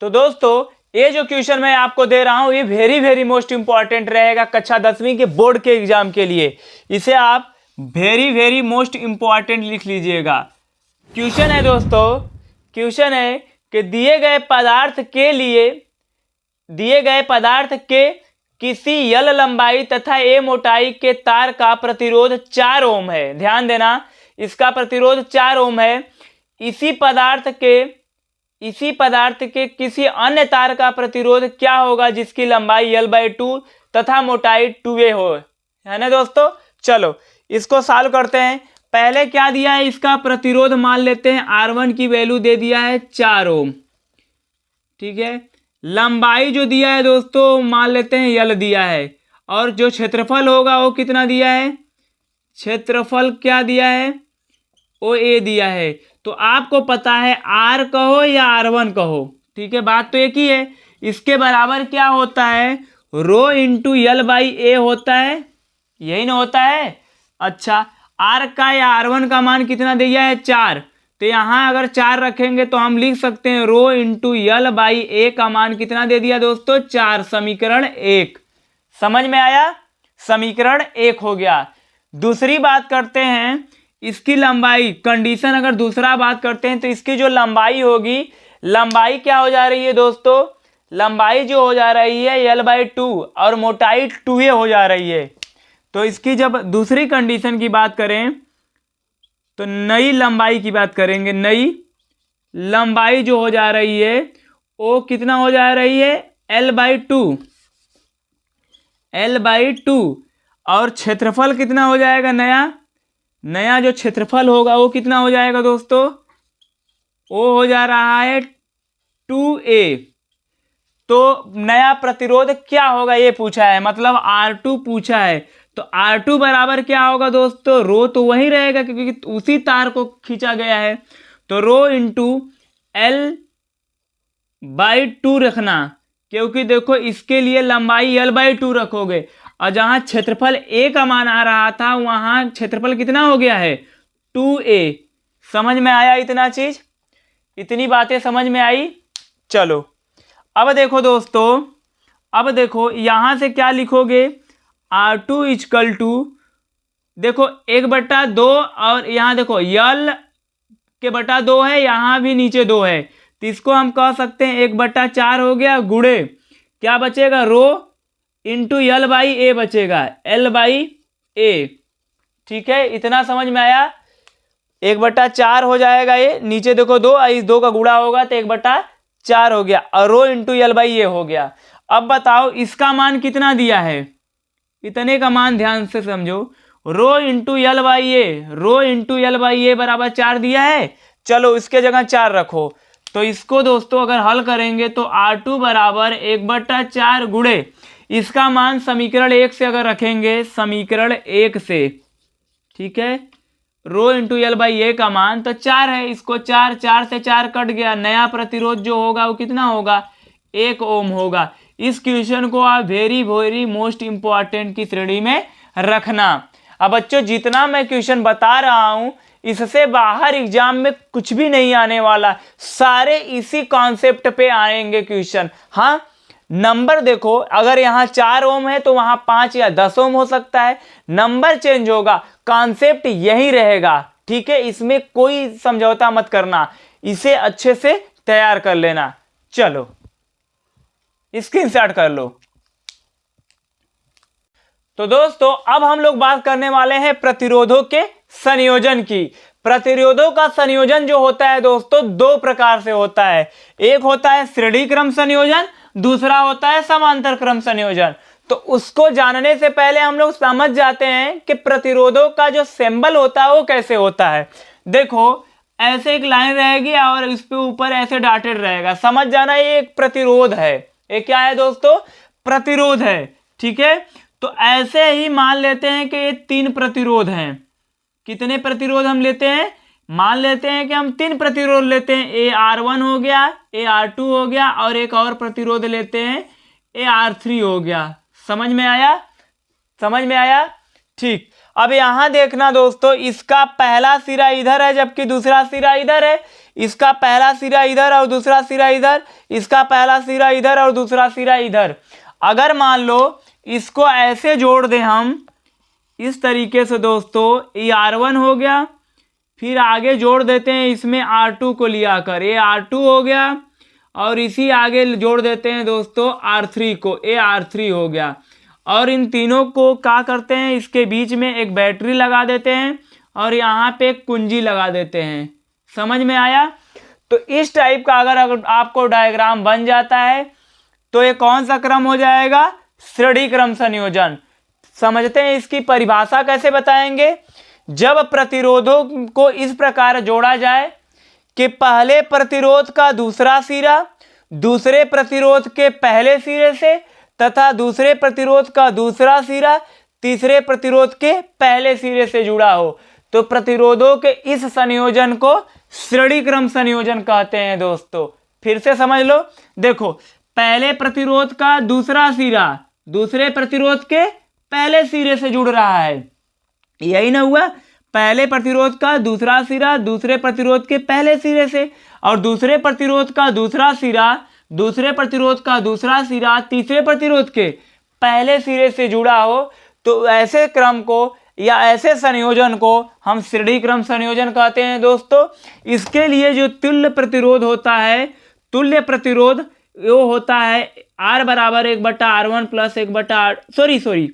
तो दोस्तों ये जो क्वेश्चन मैं आपको दे रहा हूं ये वेरी मोस्ट इंपॉर्टेंट रहेगा कक्षा 10वीं के बोर्ड के एग्जाम के लिए। इसे आप वेरी मोस्ट इंपॉर्टेंट लिख लीजिएगा। क्वेश्चन है दोस्तों, क्वेश्चन है कि दिए गए पदार्थ के किसी यल लंबाई तथा ए मोटाई के तार का प्रतिरोध 4 ओम है। ध्यान देना, इसका प्रतिरोध 4 ओम है। इसी पदार्थ के किसी अन्य तार का प्रतिरोध क्या होगा जिसकी लंबाई L/2 तथा मोटाई 2a हो, है ना दोस्तों। चलो इसको सॉल्व करते हैं। पहले क्या दिया है, इसका प्रतिरोध मान लेते हैं, R1 की वैल्यू दे दिया है 4 ओम, ठीक है। लंबाई जो दिया है दोस्तों मान लेते हैं L दिया है, और जो क्षेत्रफल होगा वो कितना दिया है, क्षेत्रफल क्या दिया है, ओ ए दिया है। तो आपको पता है R कहो या R1 कहो, ठीक है, बात तो एक ही है। इसके बराबर क्या होता है, रो इंटू L/A होता है, यही ना होता है। अच्छा R का या R1 का मान कितना दिया है, 4। तो यहाँ अगर 4 रखेंगे तो हम लिख सकते हैं रो इंटू L/A का मान कितना दे दिया दोस्तों, 4। समीकरण 1 समझ में आया, समीकरण 1 हो गया। दूसरी बात करते हैं, इसकी लंबाई, कंडीशन अगर दूसरा बात करते हैं तो इसकी जो लंबाई होगी, लंबाई क्या हो जा रही है दोस्तों, लंबाई जो हो जा रही है L/2 और मोटाई 2a हो जा रही है। तो इसकी जब दूसरी कंडीशन की बात करें तो नई लंबाई की बात करेंगे, नई लंबाई जो हो जा रही है वो कितना हो जा रही है, L/2 और क्षेत्रफल कितना हो जाएगा, नया जो क्षेत्रफल होगा वो कितना हो जाएगा दोस्तों, वो हो जा रहा है 2a। तो नया प्रतिरोध क्या होगा ये पूछा है, मतलब R2 पूछा है। तो R2 बराबर क्या होगा दोस्तों, रो तो वही रहेगा क्योंकि उसी तार को खींचा गया है। तो रो इंटू L/2 रखना, क्योंकि देखो इसके लिए लंबाई L/2 रखोगे, और जहां क्षेत्रफल a का मान आ रहा था वहां क्षेत्रफल कितना हो गया है, 2a। समझ में आया इतना चीज, इतनी बातें समझ में आई। चलो अब देखो दोस्तों, अब देखो यहां से क्या लिखोगे, R2 इक्वल टू, देखो 1/2 और यहाँ देखो L के बटा 2 है, यहाँ भी नीचे 2 है, तो इसको हम कह सकते हैं 1/4 हो गया, गुणे क्या बचेगा, रो इंटू L/A बचेगा, L/A, ठीक है। इतना समझ में आया, 1/4 हो जाएगा, ये नीचे देखो 2, इस 2 का गुणा होगा तो 1/4 हो गया, और रो इंटू L/A हो गया। अब बताओ इसका मान कितना दिया है, इतने का मान ध्यान से समझो, रो इंटू L/A बराबर 4 दिया है। चलो इसके जगह 4 रखो, तो इसको दोस्तों अगर हल करेंगे तो R2 बराबर 1/4 गुणे इसका मान समीकरण 1 से अगर रखेंगे, समीकरण 1 से, ठीक है, रो इंटू L/A का मान तो 4 है, इसको 4 से 4 कट गया, नया प्रतिरोध जो होगा वो कितना होगा, 1 ओम होगा। इस क्वेश्चन को आप वेरी मोस्ट इंपॉर्टेंट की श्रेणी में रखना। अब बच्चों जितना मैं क्वेश्चन बता रहा हूं इससे बाहर एग्जाम में कुछ भी नहीं आने वाला, सारे इसी कॉन्सेप्ट पे आएंगे क्वेश्चन। हाँ, नंबर देखो, अगर यहाँ 4 ओम है तो वहां 5 या 10 ओम हो सकता है, नंबर चेंज होगा, कॉन्सेप्ट यही रहेगा। ठीक है, इसमें कोई समझौता मत करना, इसे अच्छे से तैयार कर लेना। चलो स्क्रीनशॉट कर लो। तो दोस्तों अब हम लोग बात करने वाले हैं प्रतिरोधों के संयोजन की। प्रतिरोधों का संयोजन जो होता है दोस्तों 2 प्रकार से होता है, एक होता है श्रेणी क्रम संयोजन, दूसरा होता है समांतर क्रम संयोजन। तो उसको जानने से पहले हम लोग समझ जाते हैं कि प्रतिरोधों का जो सिंबल होता है वो कैसे होता है। देखो ऐसे एक लाइन रहेगी और इस पे ऊपर ऐसे डॉटेड रहेगा, समझ जाना ये एक प्रतिरोध है। ये क्या है दोस्तों? प्रतिरोध है। ठीक है, तो ऐसे ही मान लेते हैं कि ये 3 प्रतिरोध हैं। कितने प्रतिरोध हम लेते हैं? मान लेते हैं कि हम 3 प्रतिरोध लेते हैं, ए R1 हो गया, ए R2 हो गया और एक और प्रतिरोध लेते हैं ए R3 हो गया। समझ में आया? समझ में आया? ठीक। अब यहां देखना दोस्तों, इसका पहला सिरा इधर है जबकि दूसरा सिरा इधर है, इसका पहला सिरा इधर और दूसरा सिरा इधर, इसका पहला सिरा इधर और दूसरा सिरा इधर। अगर मान लो इसको ऐसे जोड़ दें हम इस तरीके से दोस्तों, ये R1 हो गया, फिर आगे जोड़ देते हैं इसमें R2 को लिया कर, ये R2 हो गया और इसी आगे जोड़ देते हैं दोस्तों R3 को, ये R3 हो गया। और इन तीनों को क्या करते हैं, इसके बीच में एक बैटरी लगा देते हैं और यहाँ पे एक कुंजी लगा देते हैं। समझ में आया? तो इस टाइप का अगर आपको डायग्राम बन जाता है तो ये कौन सा क्रम हो जाएगा? श्रेणी क्रम संयोजन। समझते हैं इसकी परिभाषा कैसे बताएंगे। जब प्रतिरोधों को इस प्रकार जोड़ा जाए कि पहले प्रतिरोध का दूसरा सिरा दूसरे प्रतिरोध के पहले सिरे से तथा दूसरे प्रतिरोध का दूसरा सिरा तीसरे प्रतिरोध के पहले सिरे से जुड़ा हो, तो प्रतिरोधों के इस संयोजन को श्रेणी क्रम संयोजन कहते हैं दोस्तों। फिर से समझ लो, देखो पहले प्रतिरोध का दूसरा सिरा दूसरे प्रतिरोध के पहले सिरे से जुड़ रहा है, यही ना हुआ? पहले प्रतिरोध का दूसरा सिरा दूसरे प्रतिरोध के पहले सिरे से, और दूसरे प्रतिरोध का दूसरा सिरा दूसरे प्रतिरोध का दूसरा सिरा तीसरे प्रतिरोध के पहले सिरे से जुड़ा हो, तो ऐसे क्रम को या ऐसे संयोजन को हम श्रेणी क्रम संयोजन कहते हैं दोस्तों। इसके लिए जो तुल्य प्रतिरोध होता है, तुल्य प्रतिरोध वो होता है R बराबर 1/R1 प्लस 1/R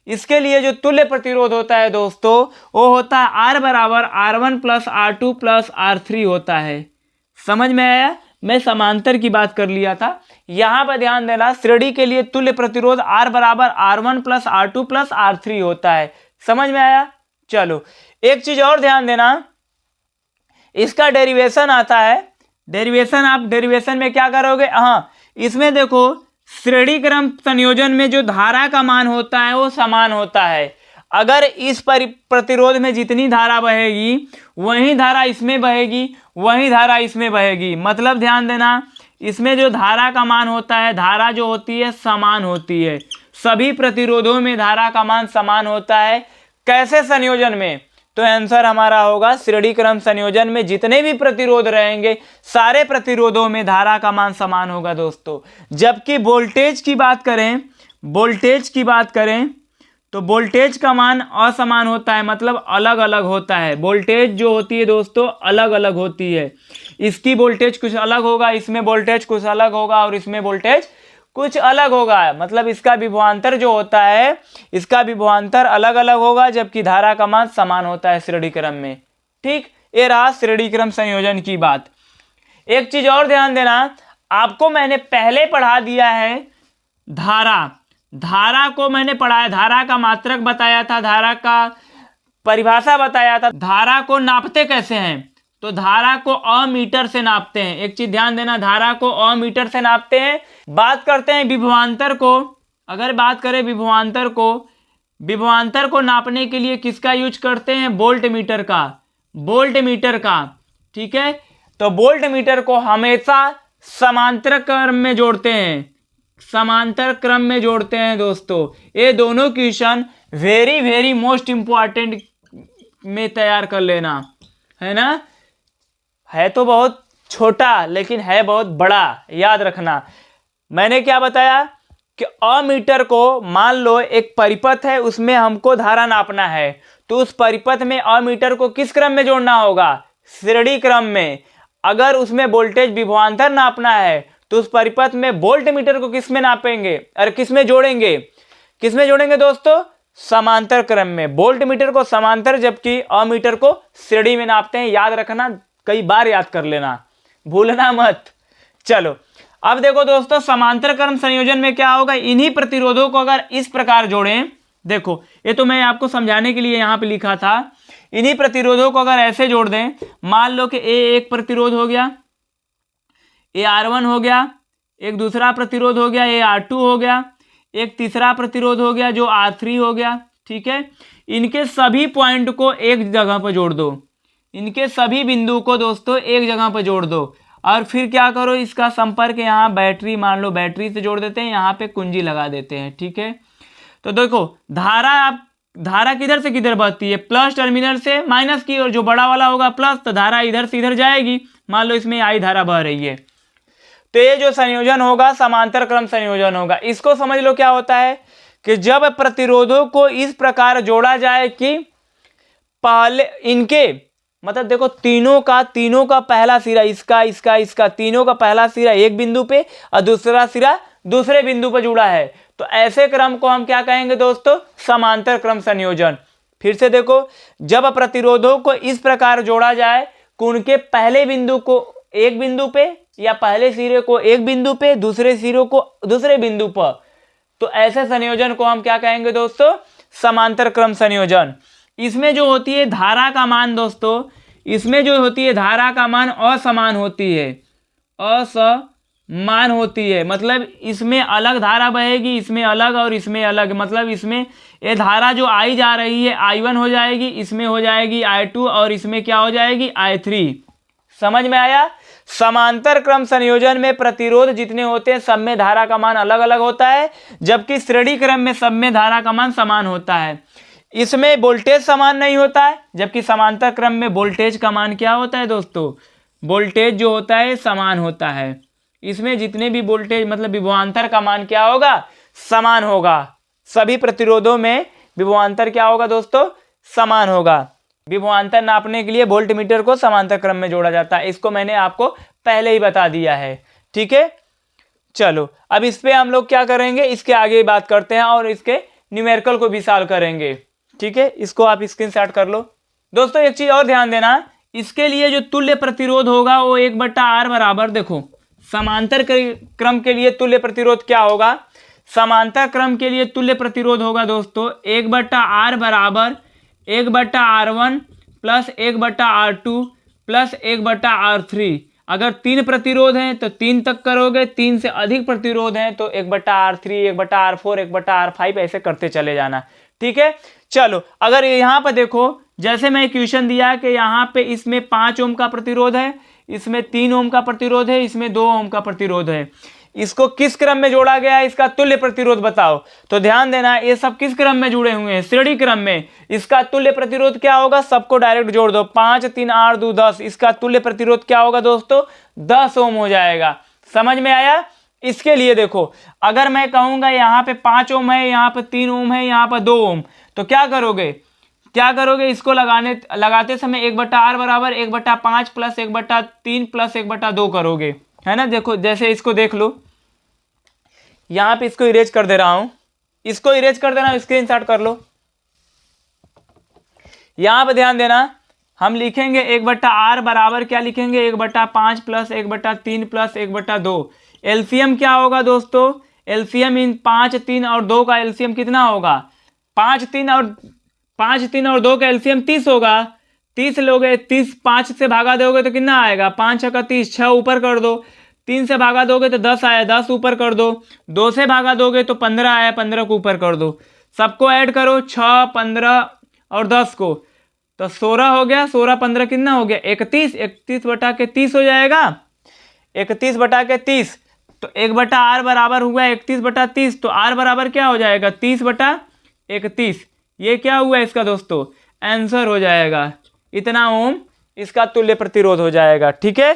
इसके लिए जो तुल्य प्रतिरोध होता है दोस्तों वो होता है R बराबर R1 plus R2 plus R3 होता है। समझ में आया? मैं समांतर की बात कर लिया था, यहां पर ध्यान देना, श्रेणी के लिए तुल्य प्रतिरोध R बराबर R1 plus R2 plus R3 होता है। समझ में आया? चलो एक चीज और ध्यान देना, इसका डेरिवेशन आता है। डेरिवेशन, आप डेरिवेशन में क्या करोगे? हाँ, इसमें देखो श्रेणी क्रम संयोजन में जो धारा का मान होता है वो समान होता है। अगर इस प्रतिरोध में जितनी धारा बहेगी वही धारा इसमें बहेगी, वही धारा इसमें बहेगी। मतलब ध्यान देना, इसमें जो धारा का मान होता है, धारा जो होती है समान होती है। सभी प्रतिरोधों में धारा का मान समान होता है। कैसे संयोजन में? तो आंसर हमारा होगा श्रेणी क्रम संयोजन में जितने भी प्रतिरोध रहेंगे सारे प्रतिरोधों में धारा का मान समान होगा दोस्तों। जबकि वोल्टेज की बात करें, वोल्टेज की बात करें तो वोल्टेज का मान असमान होता है, मतलब अलग अलग होता है। वोल्टेज जो होती है दोस्तों अलग अलग होती है, इसकी वोल्टेज कुछ अलग होगा, इसमें वोल्टेज कुछ अलग होगा और इसमें वोल्टेज कुछ अलग होगा। मतलब इसका विभवांतर जो होता है, इसका विभवांतर अलग अलग होगा, जबकि धारा का मान समान होता है श्रेणी क्रम में। ठीक, ये रहा श्रेणी क्रम संयोजन की बात। एक चीज और ध्यान देना, आपको मैंने पहले पढ़ा दिया है धारा। धारा को मैंने पढ़ाया, धारा का मात्रक बताया था, धारा का परिभाषा बताया था। धारा को नापते कैसे हैं? तो धारा को अमीटर से नापते हैं। एक चीज ध्यान देना, धारा को अमीटर से नापते हैं। बात करते हैं विभवांतर को। अगर बात करें विभवांतर को, विभवांतर को नापने के लिए किसका यूज करते हैं? वोल्ट मीटर का, वोल्ट मीटर का। ठीक है, तो वोल्ट मीटर को हमेशा समांतर क्रम में जोड़ते हैं, समांतर क्रम में जोड़ते हैं दोस्तों। ये दोनों question very very most important में तैयार कर लेना, है ना। है तो बहुत छोटा लेकिन है बहुत बड़ा, याद रखना। मैंने क्या बताया कि अमीटर को मान लो एक परिपथ है, उसमें हमको धारा नापना है, तो उस परिपथ में अमीटर को किस क्रम में जोड़ना होगा, श्रेणी क्रम में। अगर उसमें वोल्टेज विभवांतर नापना है तो उस परिपथ में वोल्ट मीटर को किस में नापेंगे और किस में जोड़ेंगे, किस में जोड़ेंगे दोस्तों, समांतर क्रम में। वोल्ट मीटर को समांतर जबकि अमीटर को श्रेणी में नापते हैं, याद रखना, कई बार याद कर लेना, भूलना मत। चलो अब देखो दोस्तों, समांतर क्रम संयोजन में क्या होगा, इन्हीं प्रतिरोधों को अगर इस प्रकार जोड़ें, देखो ये तो मैं आपको समझाने के लिए यहां पे लिखा था, इन्हीं प्रतिरोधों को अगर ऐसे जोड़ दें, मान लो कि ए एक प्रतिरोध हो गया, ए R1 हो गया, एक दूसरा प्रतिरोध हो गया ए R2 हो गया, एक तीसरा प्रतिरोध हो गया जो R3 हो गया, ठीक है। इनके सभी पॉइंट को एक जगह पर जोड़ दो, इनके सभी बिंदु को दोस्तों एक जगह पर जोड़ दो, और फिर क्या करो, इसका संपर्क यहाँ बैटरी, मान लो बैटरी से जोड़ देते हैं, यहाँ पे कुंजी लगा देते हैं, ठीक है। तो देखो धारा किधर से किधर बहती है, प्लस टर्मिनल से माइनस की ओर, जो बड़ा वाला होगा प्लस, तो धारा इधर से इधर जाएगी। मान लो इसमें आई धारा बह रही है, तो ये जो संयोजन होगा समांतर क्रम संयोजन होगा। इसको समझ लो क्या होता है कि जब प्रतिरोधों को इस प्रकार जोड़ा जाए कि पहले इनके मतलब देखो तीनों का पहला सिरा इसका तीनों का पहला सिरा एक बिंदु पे और दूसरा सिरा दूसरे बिंदु पर जुड़ा है, तो ऐसे क्रम को हम क्या कहेंगे दोस्तों, समांतर क्रम संयोजन। फिर से देखो, जब प्रतिरोधों को इस प्रकार जोड़ा जाए कि उनके पहले बिंदु को एक बिंदु पे या पहले सिरे को एक बिंदु पे, दूसरे सिरे को दूसरे बिंदु पर, तो ऐसे संयोजन को हम क्या कहेंगे दोस्तों, समांतर क्रम संयोजन। इसमें जो होती है धारा का मान दोस्तों, इसमें जो होती है धारा का मान असमान होती है, असमान होती है, मतलब इसमें अलग धारा बहेगी, इसमें अलग और इसमें अलग, मतलब इसमें ये धारा जो आई जा रही है I1 हो जाएगी, इसमें हो जाएगी I2 और इसमें क्या हो जाएगी I3। समझ में आया। समांतर क्रम संयोजन में प्रतिरोध जितने होते हैं सब में धारा का मान अलग अलग होता है, जबकि श्रेणी क्रम में सब में धारा का मान समान होता है। इसमें वोल्टेज समान नहीं होता है, जबकि समांतर क्रम में वोल्टेज का मान क्या होता है दोस्तों, वोल्टेज जो होता है समान होता है। इसमें जितने भी वोल्टेज मतलब विभवांतर का मान क्या होगा, समान होगा। सभी प्रतिरोधों में विभवांतर क्या होगा दोस्तों, समान होगा। विभवांतर नापने के लिए वोल्ट मीटर को समांतर क्रम में जोड़ा जाता है, इसको मैंने आपको पहले ही बता दिया है, ठीक है। चलो अब इस पे हम लोग क्या करेंगे, इसके आगे बात करते हैं और इसके न्यूमेरिकल को भी सॉल्व करेंगे, ठीक है। इसको आप स्क्रीनशॉट कर लो। दोस्तों एक चीज और ध्यान देना, इसके लिए जो तुल्य प्रतिरोध होगा वो 1/R बराबर, देखो समांतर क्रम के लिए तुल्य प्रतिरोध क्या होगा, समांतर क्रम के लिए तुल्य प्रतिरोध होगा दोस्तों 1/R बराबर 1/R1 plus 1/R2 plus 1/R3। अगर 3 प्रतिरोध हैं तो 3 तक करोगे, 3 से अधिक प्रतिरोध हैं तो 1/R3 1/R4 1/R5 ऐसे करते चले जाना, ठीक है। चलो अगर यहाँ पर देखो, जैसे मैं इक्वेशन दिया कि यहाँ पे इसमें 5 ओम का प्रतिरोध है, इसमें 3 ओम का प्रतिरोध है, इसमें 2 ओम का प्रतिरोध है, इसको किस क्रम में जोड़ा गया है, इसका तुल्य प्रतिरोध बताओ। तो ध्यान देना ये सब किस क्रम में जुड़े हुए हैं, श्रेणी क्रम में। इसका तुल्य प्रतिरोध क्या होगा, सबको डायरेक्ट जोड़ दो, 5 3 8 2 10, इसका तुल्य प्रतिरोध क्या होगा दोस्तों, 10 ओम हो जाएगा। समझ में आया। इसके लिए देखो, अगर मैं कहूंगा यहाँ पे 5 ओम है, यहाँ पे 3 ओम है, यहाँ पर 2 ओम, तो क्या करोगे, इसको लगाते समय 1/R बराबर 1/5 प्लस 1/3 प्लस 1/2 करोगे, है ना। देखो जैसे इसको देख लो, यहां पे इसको इरेज कर दे रहा हूं, इसको इरेज कर देना, स्क्रीनशॉट कर लो। यहां पे ध्यान देना, हम लिखेंगे 1/R बराबर क्या लिखेंगे, 1/5 प्लस 1/3 प्लस 1/2। एलसीएम क्या होगा दोस्तों, एलसीएम इन 5 3 और 2 का एलसीएम कितना होगा, 5 3 और 2 का एलसीएम 30 होगा। 30 लोगे, 30 5 से भागा दोगे तो कितना आएगा, 5 6 का 30, 6 ऊपर कर दो, 3 से भागा दोगे तो 10 आया, 10 ऊपर कर दो, 2 से भागा दोगे तो 15 आया, 15 को ऊपर कर दो, सबको ऐड करो 6 15 और 10 को, तो 16 हो गया, 16 15 कितना हो गया, 31, 31/30 हो जाएगा, 31/30। तो 1/R बराबर हुआ 31/30, तो R बराबर क्या हो जाएगा, 30/31। ये क्या हुआ इसका दोस्तों, आंसर हो जाएगा। इतना ओम इसका तुल्य प्रतिरोध हो जाएगा। ठीक है,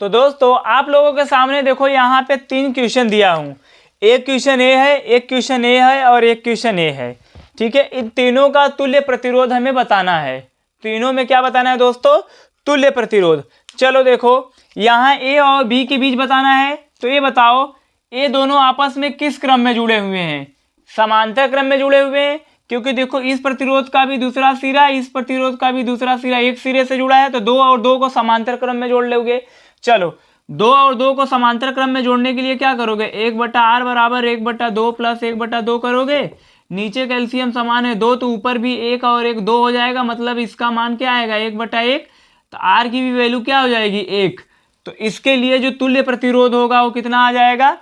तो दोस्तों आप लोगों के सामने देखो यहाँ पे 3 क्वेश्चन दिया हूँ। एक क्वेश्चन ए है, एक क्वेश्चन ए है और एक क्वेश्चन ए है। ठीक है, इन तीनों का तुल्य प्रतिरोध हमें बताना है। तीनों में क्या बताना है दोस्तों, तुल्य प्रतिरोध। चलो देखो, यहाँ ए और बी के बीच बताना है। तो ये बताओ, ये दोनों आपस में किस क्रम में जुड़े हुए हैं, समांतर क्रम में जुड़े हुए हैं। क्योंकि देखो इस प्रतिरोध का भी दूसरा सिरा, इस प्रतिरोध का भी दूसरा सिरा एक सिरे से जुड़ा है, तो 2 और 2 को समांतर क्रम में जोड़ लोगे। चलो 2 और 2 को समांतर क्रम में जोड़ने के लिए क्या करोगे, 1/r बराबर 1/2 प्लस 1/2 करोगे। नीचे का एलसीएम समान है 2, तो ऊपर भी 1 और 1 2 हो जाएगा। मतलब इसका मान क्या आएगा, 1/1। तो r की भी वैल्यू क्या हो जाएगी, 1। तो इसके लिए जो तुल्य प्रतिरोध होगा वो कितना आ जाएगा,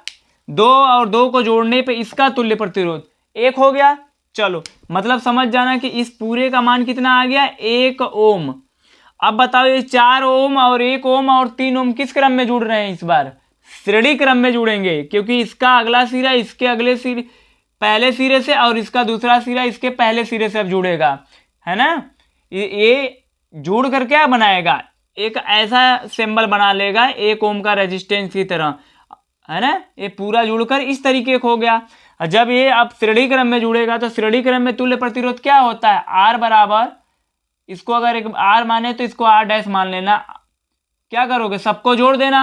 2 और 2 को जोड़ने पे इसका तुल्य प्रतिरोध 1 हो गया। चलो मतलब समझ जाना कि इस पूरे का मान कितना आ गया, 1 ओम। अब बताओ ये 4 ओम और 1 ओम और 3 ओम किस क्रम में जुड़ रहे हैं, इस बार श्रेणी क्रम में जुड़ेंगे। क्योंकि इसका अगला सिरा इसके अगले सिरे पहले सिरे से और इसका दूसरा सिरा इसके पहले सिरे से अब जुड़ेगा, है ना। ये जुड़ कर क्या बनाएगा, एक ऐसा सिंबल बना लेगा 1 ओम का रेजिस्टेंस की तरह, है ना। ये पूरा जुड़कर इस तरीके का हो गया। जब ये अब श्रेणी क्रम में जुड़ेगा तो श्रेणी क्रम में तुल्य प्रतिरोध क्या होता है, आर बराबर, इसको अगर एक आर माने तो इसको आर डैश मान लेना। क्या करोगे, सबको जोड़ देना।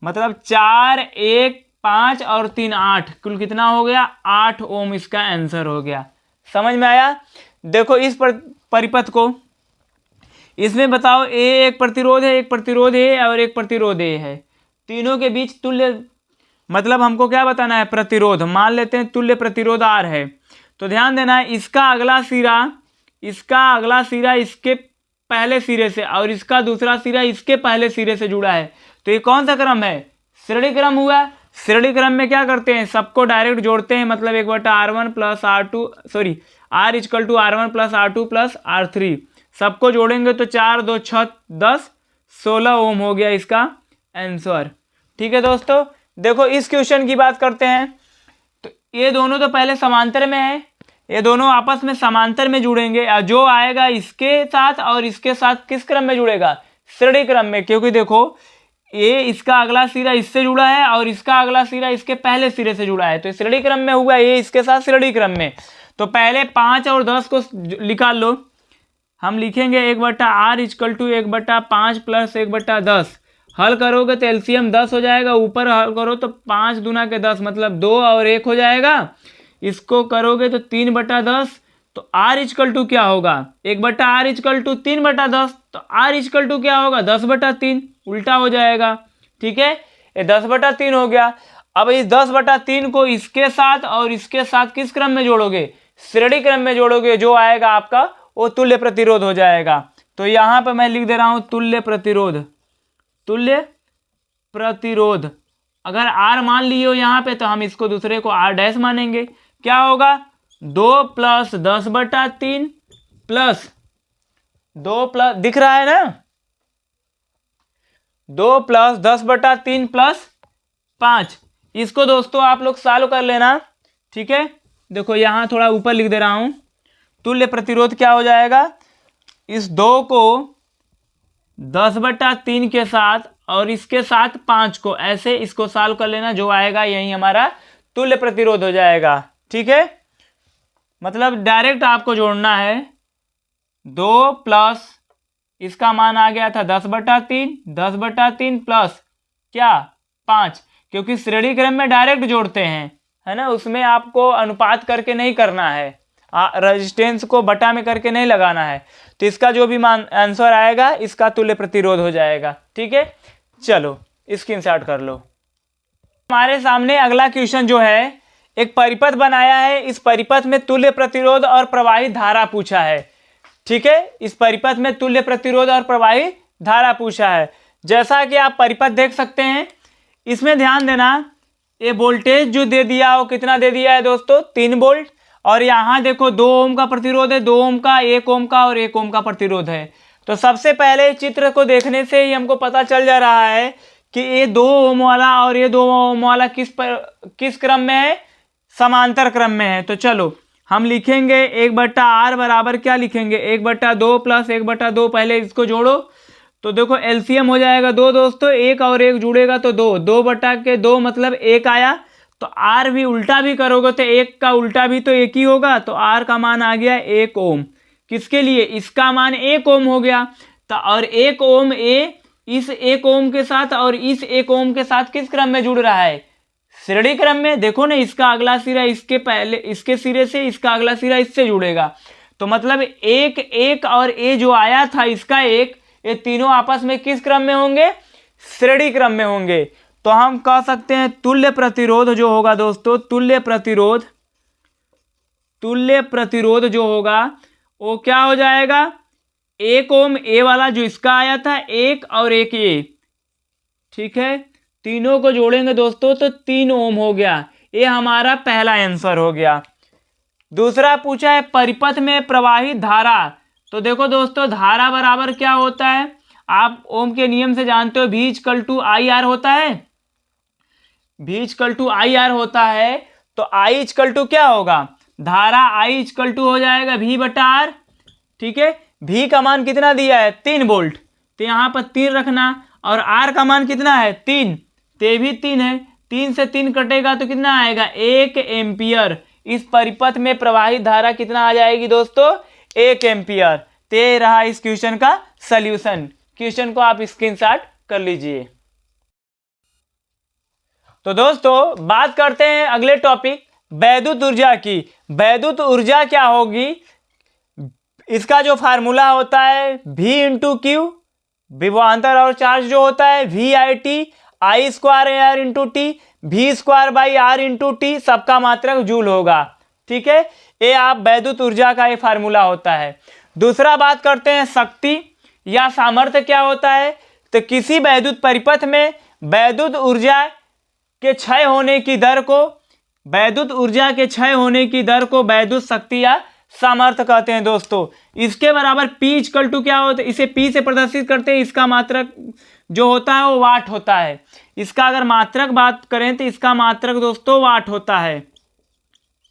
मतलब 4 1 5 और 3 8, कुल कितना हो गया, 8 ओम इसका आंसर हो गया। समझ में आया। देखो इस परिपथ को, इसमें बताओ ए एक प्रतिरोध है, एक प्रतिरोध ए और एक प्रतिरोध ए है। तीनों के बीच तुल्य, मतलब हमको क्या बताना है, प्रतिरोध। मान लेते हैं तुल्य प्रतिरोध आर है। तो ध्यान देना, इसका अगला सिरा इसके पहले सिरे से और इसका दूसरा सिरा इसके पहले सिरे से जुड़ा है। तो ये कौन सा क्रम है, श्रेणी क्रम हुआ। श्रेणी क्रम में क्या करते हैं, सबको डायरेक्ट जोड़ते हैं। मतलब 1/r1 plus r2 sorry r equal to r1 plus r2 plus r3, सबको जोड़ेंगे तो 4 2 6 10 16 ओम हो गया इसका आंसर। ठीक है दोस्तों, देखो इस क्वेश्चन की बात करते हैं। तो ये दोनों तो पहले समांतर में है, ये दोनों आपस में समांतर में जुड़ेंगे। जो आएगा इसके साथ और इसके साथ किस क्रम में जुड़ेगा, श्रेणी क्रम में। क्योंकि देखो ये इसका अगला सिरा इससे जुड़ा है और इसका अगला सिरा इसके पहले सिरे से जुड़ा है, तो श्रेणी क्रम में हुआ ये इसके साथ श्रेणी क्रम में। तो पहले 5 और 10 को निकाल लो। हम लिखेंगे 1/r इक्वल टू 1/5 प्लस 1/10। हल करोगे तो एलसीएम 10 हो जाएगा, ऊपर हल करो तो 5 दूना के 10 मतलब 2 और 1 हो जाएगा। इसको करोगे तो 3/10। तो r इक्वल टू क्या होगा, 1/r इक्वल टू 3/10। तो r इक्वल टू क्या होगा, 10/3, उल्टा हो जाएगा। ठीक है, ये 10/3 हो गया। अब इस 10/3 को इसके साथ और इसके साथ किस क्रम में जोड़ोगे, श्रेणी क्रम में जोड़ोगे। जो आएगा आपका वो तुल्य प्रतिरोध हो जाएगा। तो यहाँ पर मैं लिख दे रहा हूँ तुल्य प्रतिरोध। तुल्य प्रतिरोध अगर r मान लियो यहाँ पे, तो हम इसको दूसरे को r डैश मानेंगे। क्या होगा, 2 प्लस 10/3 प्लस 2 प्लस, दिख रहा है ना, 2 प्लस 10/3 प्लस 5। इसको दोस्तों आप लोग सॉल्व कर लेना। ठीक है, देखो यहाँ थोड़ा ऊपर लिख दे रहा हूं। तुल्य प्रतिरोध क्या हो जाएगा, इस 2 को 10/3 के साथ और इसके साथ 5 को ऐसे इसको सॉल्व कर लेना। जो आएगा यही हमारा तुल्य प्रतिरोध हो जाएगा। ठीक है, मतलब डायरेक्ट आपको जोड़ना है। 2 प्लस इसका मान आ गया था 10/3, 10/3 प्लस क्या 5, क्योंकि श्रेणी क्रम में डायरेक्ट जोड़ते हैं, है ना। उसमें आपको अनुपात करके नहीं करना है, रेजिस्टेंस को बटा में करके नहीं लगाना है। तो इसका जो भी मान आंसर आएगा इसका तुल्य प्रतिरोध हो जाएगा। ठीक है, चलो स्क्रीनशॉट कर लो। हमारे सामने अगला क्वेश्चन जो है, एक परिपथ बनाया है। इस परिपथ में तुल्य प्रतिरोध और प्रवाहित धारा पूछा है। ठीक है, इस परिपथ में तुल्य प्रतिरोध और प्रवाहित धारा पूछा है। जैसा कि आप परिपथ देख सकते हैं, इसमें ध्यान देना, ये वोल्टेज जो दे दिया हो, कितना दे दिया है दोस्तों, 3 वोल्ट। और यहाँ देखो 2 ओम का प्रतिरोध है, 2 ओम का, 1 ओम का और 1 ओम का प्रतिरोध है। तो सबसे पहले चित्र को देखने से ही हमको पता चल जा रहा है कि ये 2 ओम वाला और ये 2 ओम वाला किस क्रम में है, समांतर क्रम में है। तो चलो हम लिखेंगे 1/r बराबर क्या लिखेंगे, 1/2 प्लस 1/2, पहले इसको जोड़ो तो देखो एलसीएम हो जाएगा 2 दोस्तों, 1 और 1 जुड़ेगा तो 2, 2/2 मतलब 1 आया। तो आर भी उल्टा भी करोगे तो 1 का उल्टा भी तो 1 ही होगा, तो आर का मान आ गया 1 ओम। किसके लिए, इसका मान 1 ओम हो गया। तो और 1 ओम इस 1 ओम के साथ और इस 1 ओम के साथ किस क्रम में जुड़ रहा है, श्रेणी क्रम में। देखो ना, इसका अगला सिरा इसके पहले, इसके सिरे से इसका अगला सिरा इससे जुड़ेगा। तो मतलब 1 1 और ए जो आया था इसका 1, ये तीनों आपस में किस क्रम में होंगे, श्रेणी क्रम में होंगे। तो हम कह सकते हैं तुल्य प्रतिरोध जो होगा दोस्तों, तुल्य प्रतिरोध जो होगा वो क्या हो जाएगा, 1 ओम ए वाला जो इसका आया था 1 और 1 ए, ठीक है, तीनों को जोड़ेंगे दोस्तों तो 3 ओम हो गया। ये हमारा पहला आंसर हो गया। दूसरा पूछा है परिपथ में प्रवाहित धारा। तो देखो दोस्तों, धारा बराबर क्या होता है, आप ओम के नियम से जानते हो, V=IR होता है, V=IR होता है। तो I क्या होगा, धारा I हो जाएगा V/R, ठीक है। V का मान कितना दिया है 3 वोल्ट, तो यहाँ पर 3 रखना, और R का मान कितना है 3, ते भी 3 है, 3 से 3 कटेगा तो कितना आएगा 1 एम्पियर। इस परिपथ में प्रवाहित धारा कितना आ जाएगी दोस्तों, 1 एम्पियर। ते रहा इस क्वेश्चन का सल्यूशन। क्वेश्चन को आप स्क्रीनशॉट कर लीजिए। तो दोस्तों बात करते हैं अगले टॉपिक वैद्युत ऊर्जा की। वैद्युत ऊर्जा क्या होगी, इसका जो फार्मूला होता है V/Q, विभवांतर और चार्ज जो होता है VIT, I²R/T, V²/R/T, सबका मात्रक जूल होगा, ठीक है। ये आप वैद्युत ऊर्जा का ये फार्मूला होता है। दूसरा बात करते हैं शक्ति या सामर्थ्य क्या होता है। तो किसी वैद्युत परिपथ में वैद्युत ऊर्जा के क्षय होने की दर को, वैद्युत ऊर्जा के क्षय होने की दर को वैद्युत शक्ति या सामर्थ्य कहते हैं दोस्तों। इसके बराबर P= क्या होता है, इसे P से प्रदर्शित करते हैं, इसका मात्रक जो होता है वो वाट होता है। इसका अगर मात्रक बात करें तो इसका मात्रक दोस्तों वाट होता है,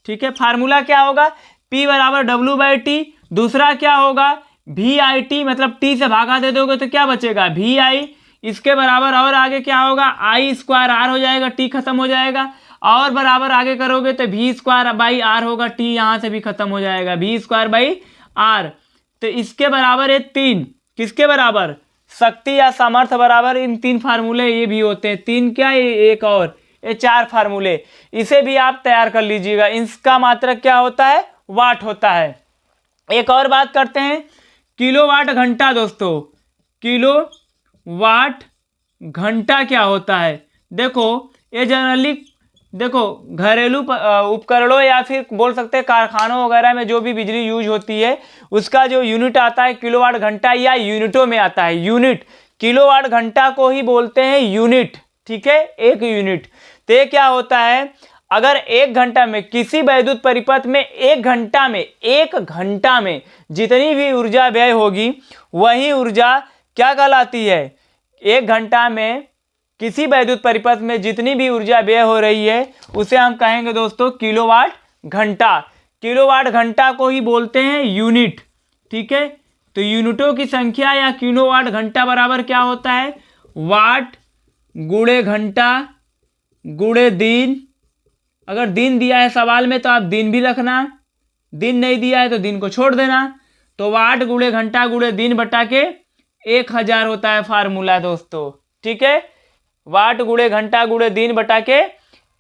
ठीक है। फार्मूला क्या होगा, P = W/T। दूसरा क्या होगा VIT, मतलब T से भागा दे दोगे तो क्या बचेगा VI। इसके बराबर और आगे क्या होगा I²R हो जाएगा, T खत्म हो जाएगा, और बराबर आगे करोगे तो V²/R होगा, T यहाँ से भी खत्म हो जाएगा, V²/R। तो इसके बराबर है 3, किसके बराबर, शक्ति या सामर्थ्य बराबर इन 3 फार्मूले ये भी होते हैं। 3 क्या, ये एक और, ये 4 फार्मूले, इसे भी आप तैयार कर लीजिएगा। इसका मात्रक क्या होता है, वाट होता है। एक और बात करते हैं किलोवाट घंटा दोस्तों। किलोवाट घंटा क्या होता है, देखो ये जनरली देखो घरेलू उपकरणों या फिर बोल सकते हैं कारखानों वगैरह में जो भी बिजली यूज होती है उसका जो यूनिट आता है किलोवाट घंटा, या यूनिटों में आता है यूनिट। किलोवाट घंटा को ही बोलते हैं यूनिट, ठीक है, एक यूनिट। तो ये क्या होता है, अगर 1 घंटा में किसी वैद्युत परिपथ में 1 घंटा में जितनी भी ऊर्जा व्यय होगी वही ऊर्जा क्या कहलाती है, 1 घंटा में किसी वैद्युत परिपथ में जितनी भी ऊर्जा व्यय हो रही है उसे हम कहेंगे दोस्तों किलोवाट घंटा। किलोवाट घंटा को ही बोलते हैं यूनिट, ठीक है। तो यूनिटों की संख्या या किलोवाट घंटा बराबर क्या होता है, वाट गुणे घंटा गुणे दिन। अगर दिन दिया है सवाल में तो आप दिन भी रखना, दिन नहीं दिया है तो दिन को छोड़ देना। तो वाट गुणे घंटा गुणे दिन बटा के 1000 होता है फार्मूला दोस्तों, ठीक है। वाट गुणे घंटा गुणे दिन बटा के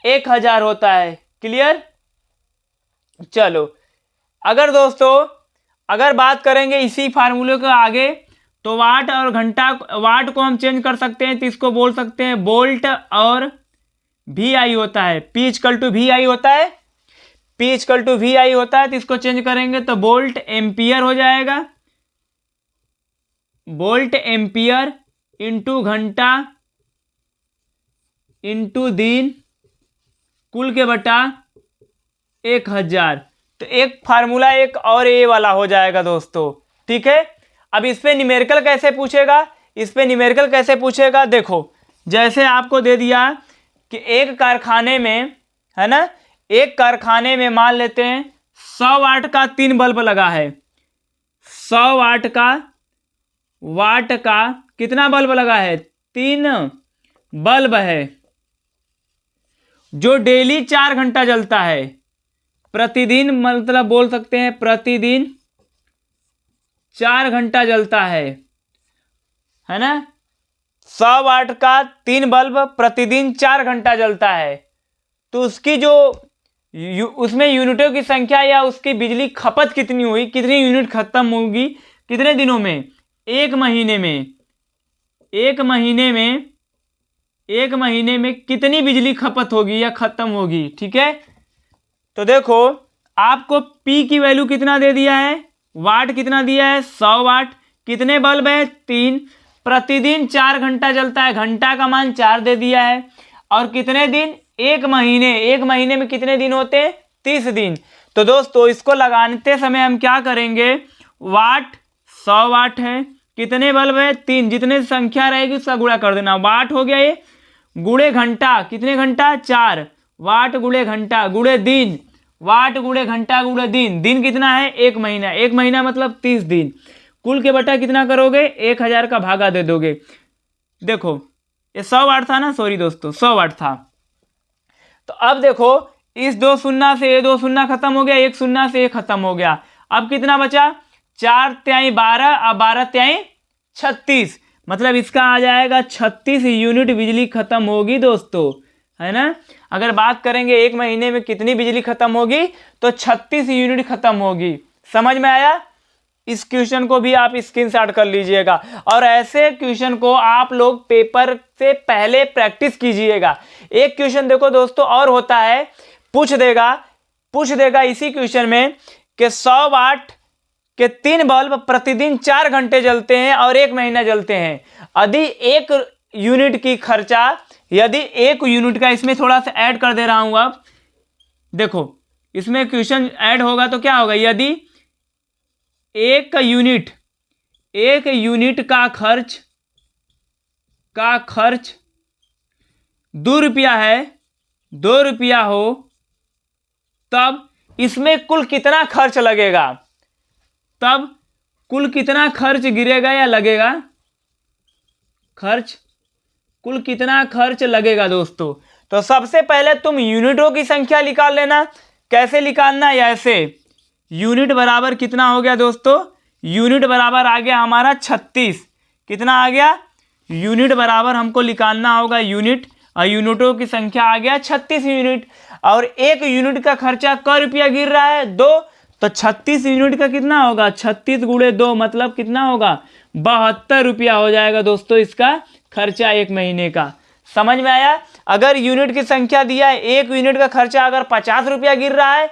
1000 होता है, क्लियर। चलो अगर दोस्तों अगर बात करेंगे इसी फार्मूले को आगे तो वाट और घंटा, वाट को हम चेंज कर सकते हैं तो इसको बोल सकते हैं वोल्ट, और VI होता है, P=VI होता है, P=VI होता है। तो इसको चेंज करेंगे तो वोल्ट एम्पियर हो जाएगा, वोल्ट एम्पियर इंटू घंटा इंटू दिन कुल के बटा 1000। तो एक फार्मूला एक और ये वाला हो जाएगा दोस्तों, ठीक है। अब इस पे न्यूमेरिकल कैसे पूछेगा, इस पे न्यूमेरिकल कैसे पूछेगा, देखो जैसे आपको दे दिया कि एक कारखाने में है ना, एक कारखाने में मान लेते हैं 100 वाट का 3 बल्ब लगा है। 100 वाट का कितना बल्ब लगा है? 3 बल्ब है, जो डेली 4 घंटा जलता है प्रतिदिन, मतलब बोल सकते हैं प्रतिदिन 4 घंटा जलता है ना। 100 वाट का 3 बल्ब प्रतिदिन 4 घंटा जलता है, तो उसकी जो उसमें यूनिटों की संख्या या उसकी बिजली खपत कितनी हुई, कितनी यूनिट खत्म होगी, कितने दिनों में? 1 महीने में। 1 महीने में कितनी बिजली खपत होगी या खत्म होगी, ठीक है। तो देखो आपको P की वैल्यू कितना दे दिया है, वाट कितना दिया है, 100 वाट। कितने बल्ब है? 3। प्रतिदिन 4 घंटा जलता है, घंटा का मान 4 दे दिया है। और कितने दिन? 1 महीने। 1 महीने में कितने दिन होते हैं? 30 दिन। तो दोस्तों इसको लगाते समय हम क्या करेंगे, वाट 100 वाट है, कितने बल्ब है? 3। जितने संख्या रहेगी उसका गुणा कर देना, वाट हो गया ये, गुणे घंटा, कितने घंटा? 4। वाट गुणे घंटा गुणे दिन, वाट गुणे घंटा गुणे दिन, दिन कितना है? 1 महीना। 1 महीना मतलब 30 दिन। कुल के बटा कितना करोगे? 1000 का भागा दे दोगे। देखो ये 100 वाट था ना, सॉरी दोस्तों 100 वाट था। तो अब देखो इस 2 शून्य से ये 2 शून्य खत्म हो गया, 1 शून्य से ये खत्म हो गया। अब कितना बचा? 4 तिहाई 12 और 12 तिहाई 36, मतलब इसका आ जाएगा 36 यूनिट बिजली खत्म होगी दोस्तों, है ना। अगर बात करेंगे 1 महीने में कितनी बिजली खत्म होगी, तो 36 यूनिट खत्म होगी। समझ में आया? इस क्वेश्चन को भी आप स्क्रीनशॉट कर लीजिएगा, और ऐसे क्वेश्चन को आप लोग पेपर से पहले प्रैक्टिस कीजिएगा। एक क्वेश्चन देखो दोस्तों और होता है, पूछ देगा इसी क्वेश्चन में कि 100 वाट के 3 बल्ब प्रतिदिन 4 घंटे जलते हैं और 1 महीना जलते हैं। यदि 1 यूनिट की खर्चा, यदि 1 यूनिट का, इसमें थोड़ा सा ऐड कर दे रहा हूं अब, देखो इसमें क्वेश्चन ऐड होगा तो क्या होगा, यदि 1 यूनिट का खर्च 2 रुपया है, 2 रुपया हो, तब इसमें कुल कितना खर्च लगेगा, तब कुल कितना खर्च गिरेगा या लगेगा, कुल कितना खर्च लगेगा दोस्तों। तो सबसे पहले तुम यूनिटों की संख्या निकाल लेना। कैसे निकालना? ऐसे, यूनिट बराबर कितना हो गया दोस्तों, यूनिट बराबर आ गया हमारा 36। कितना आ गया? यूनिट बराबर हमको निकालना होगा यूनिट, और यूनिटों की संख्या आ गया 36 यूनिट। और 1 यूनिट का खर्चा क रुपया गिर रहा है? 2। तो 36 यूनिट का कितना होगा? 36 गुणे 2 मतलब कितना होगा? 72 रुपया हो जाएगा दोस्तों इसका खर्चा 1 महीने का। समझ में आया? अगर यूनिट की संख्या दिया है, 1 यूनिट का खर्चा अगर 50 रुपया गिर रहा है,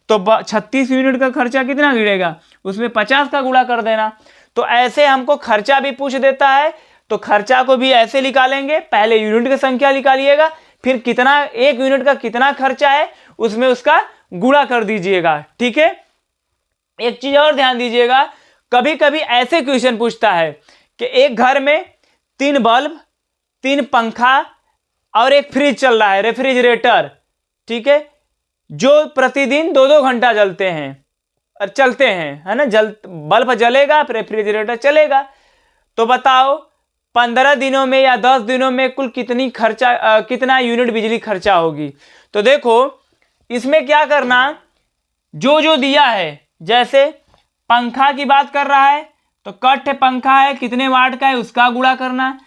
तो 36 यूनिट का खर्चा कितना गिरेगा, उसमें 50 का गुणा कर देना। तो ऐसे हमको खर्चा भी पूछ देता है, तो खर्चा को भी ऐसे निकालेंगे, पहले यूनिट की संख्या निकालिएगा, फिर कितना 1 यूनिट का कितना खर्चा है उसमें उसका गुणा कर दीजिएगा, ठीक है। एक चीज और ध्यान दीजिएगा, कभी कभी ऐसे क्वेश्चन पूछता है कि एक घर में 3 बल्ब, 3 पंखा और एक फ्रिज चल रहा है, रेफ्रिजरेटर, ठीक है, जो प्रतिदिन 2-2 घंटा जलते हैं और चलते हैं, है ना। बल्ब जलेगा, रेफ्रिजरेटर चलेगा। तो बताओ 15 दिनों में या 10 दिनों में कुल कितना यूनिट बिजली खर्चा होगी। तो देखो इसमें क्या करना, जो दिया है, जैसे पंखा की बात कर रहा है तो कट पंखा है, कितने वाट का है उसका गुणा करना,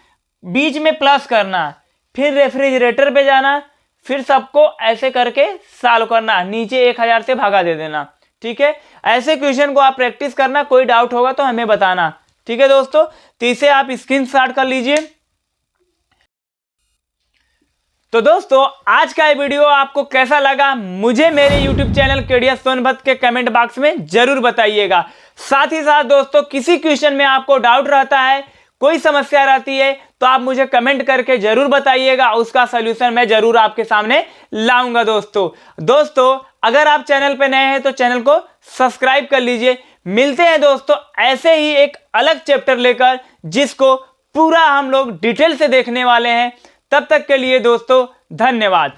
बीच में प्लस करना, फिर रेफ्रिजरेटर पे जाना, फिर सबको ऐसे करके सॉल्व करना, नीचे 1000 से भागा दे देना, ठीक है। ऐसे क्वेश्चन को आप प्रैक्टिस करना, कोई डाउट होगा तो हमें बताना, ठीक है दोस्तों। तो इसे आप स्क्रीनशॉट कर लीजिए। तो दोस्तों आज का ये वीडियो आपको कैसा लगा, मुझे मेरे YouTube चैनल केडीएस सोनभद्र के कमेंट बॉक्स में जरूर बताइएगा। साथ ही साथ दोस्तों किसी क्वेश्चन में आपको डाउट रहता है, कोई समस्या रहती है, तो आप मुझे कमेंट करके जरूर बताइएगा, उसका सलूशन मैं जरूर आपके सामने लाऊंगा दोस्तों अगर आप चैनल पे नए हैं तो चैनल को सब्सक्राइब कर लीजिए। मिलते हैं दोस्तों ऐसे ही एक अलग चैप्टर लेकर, जिसको पूरा हम लोग डिटेल से देखने वाले हैं। तब तक के लिए दोस्तों धन्यवाद।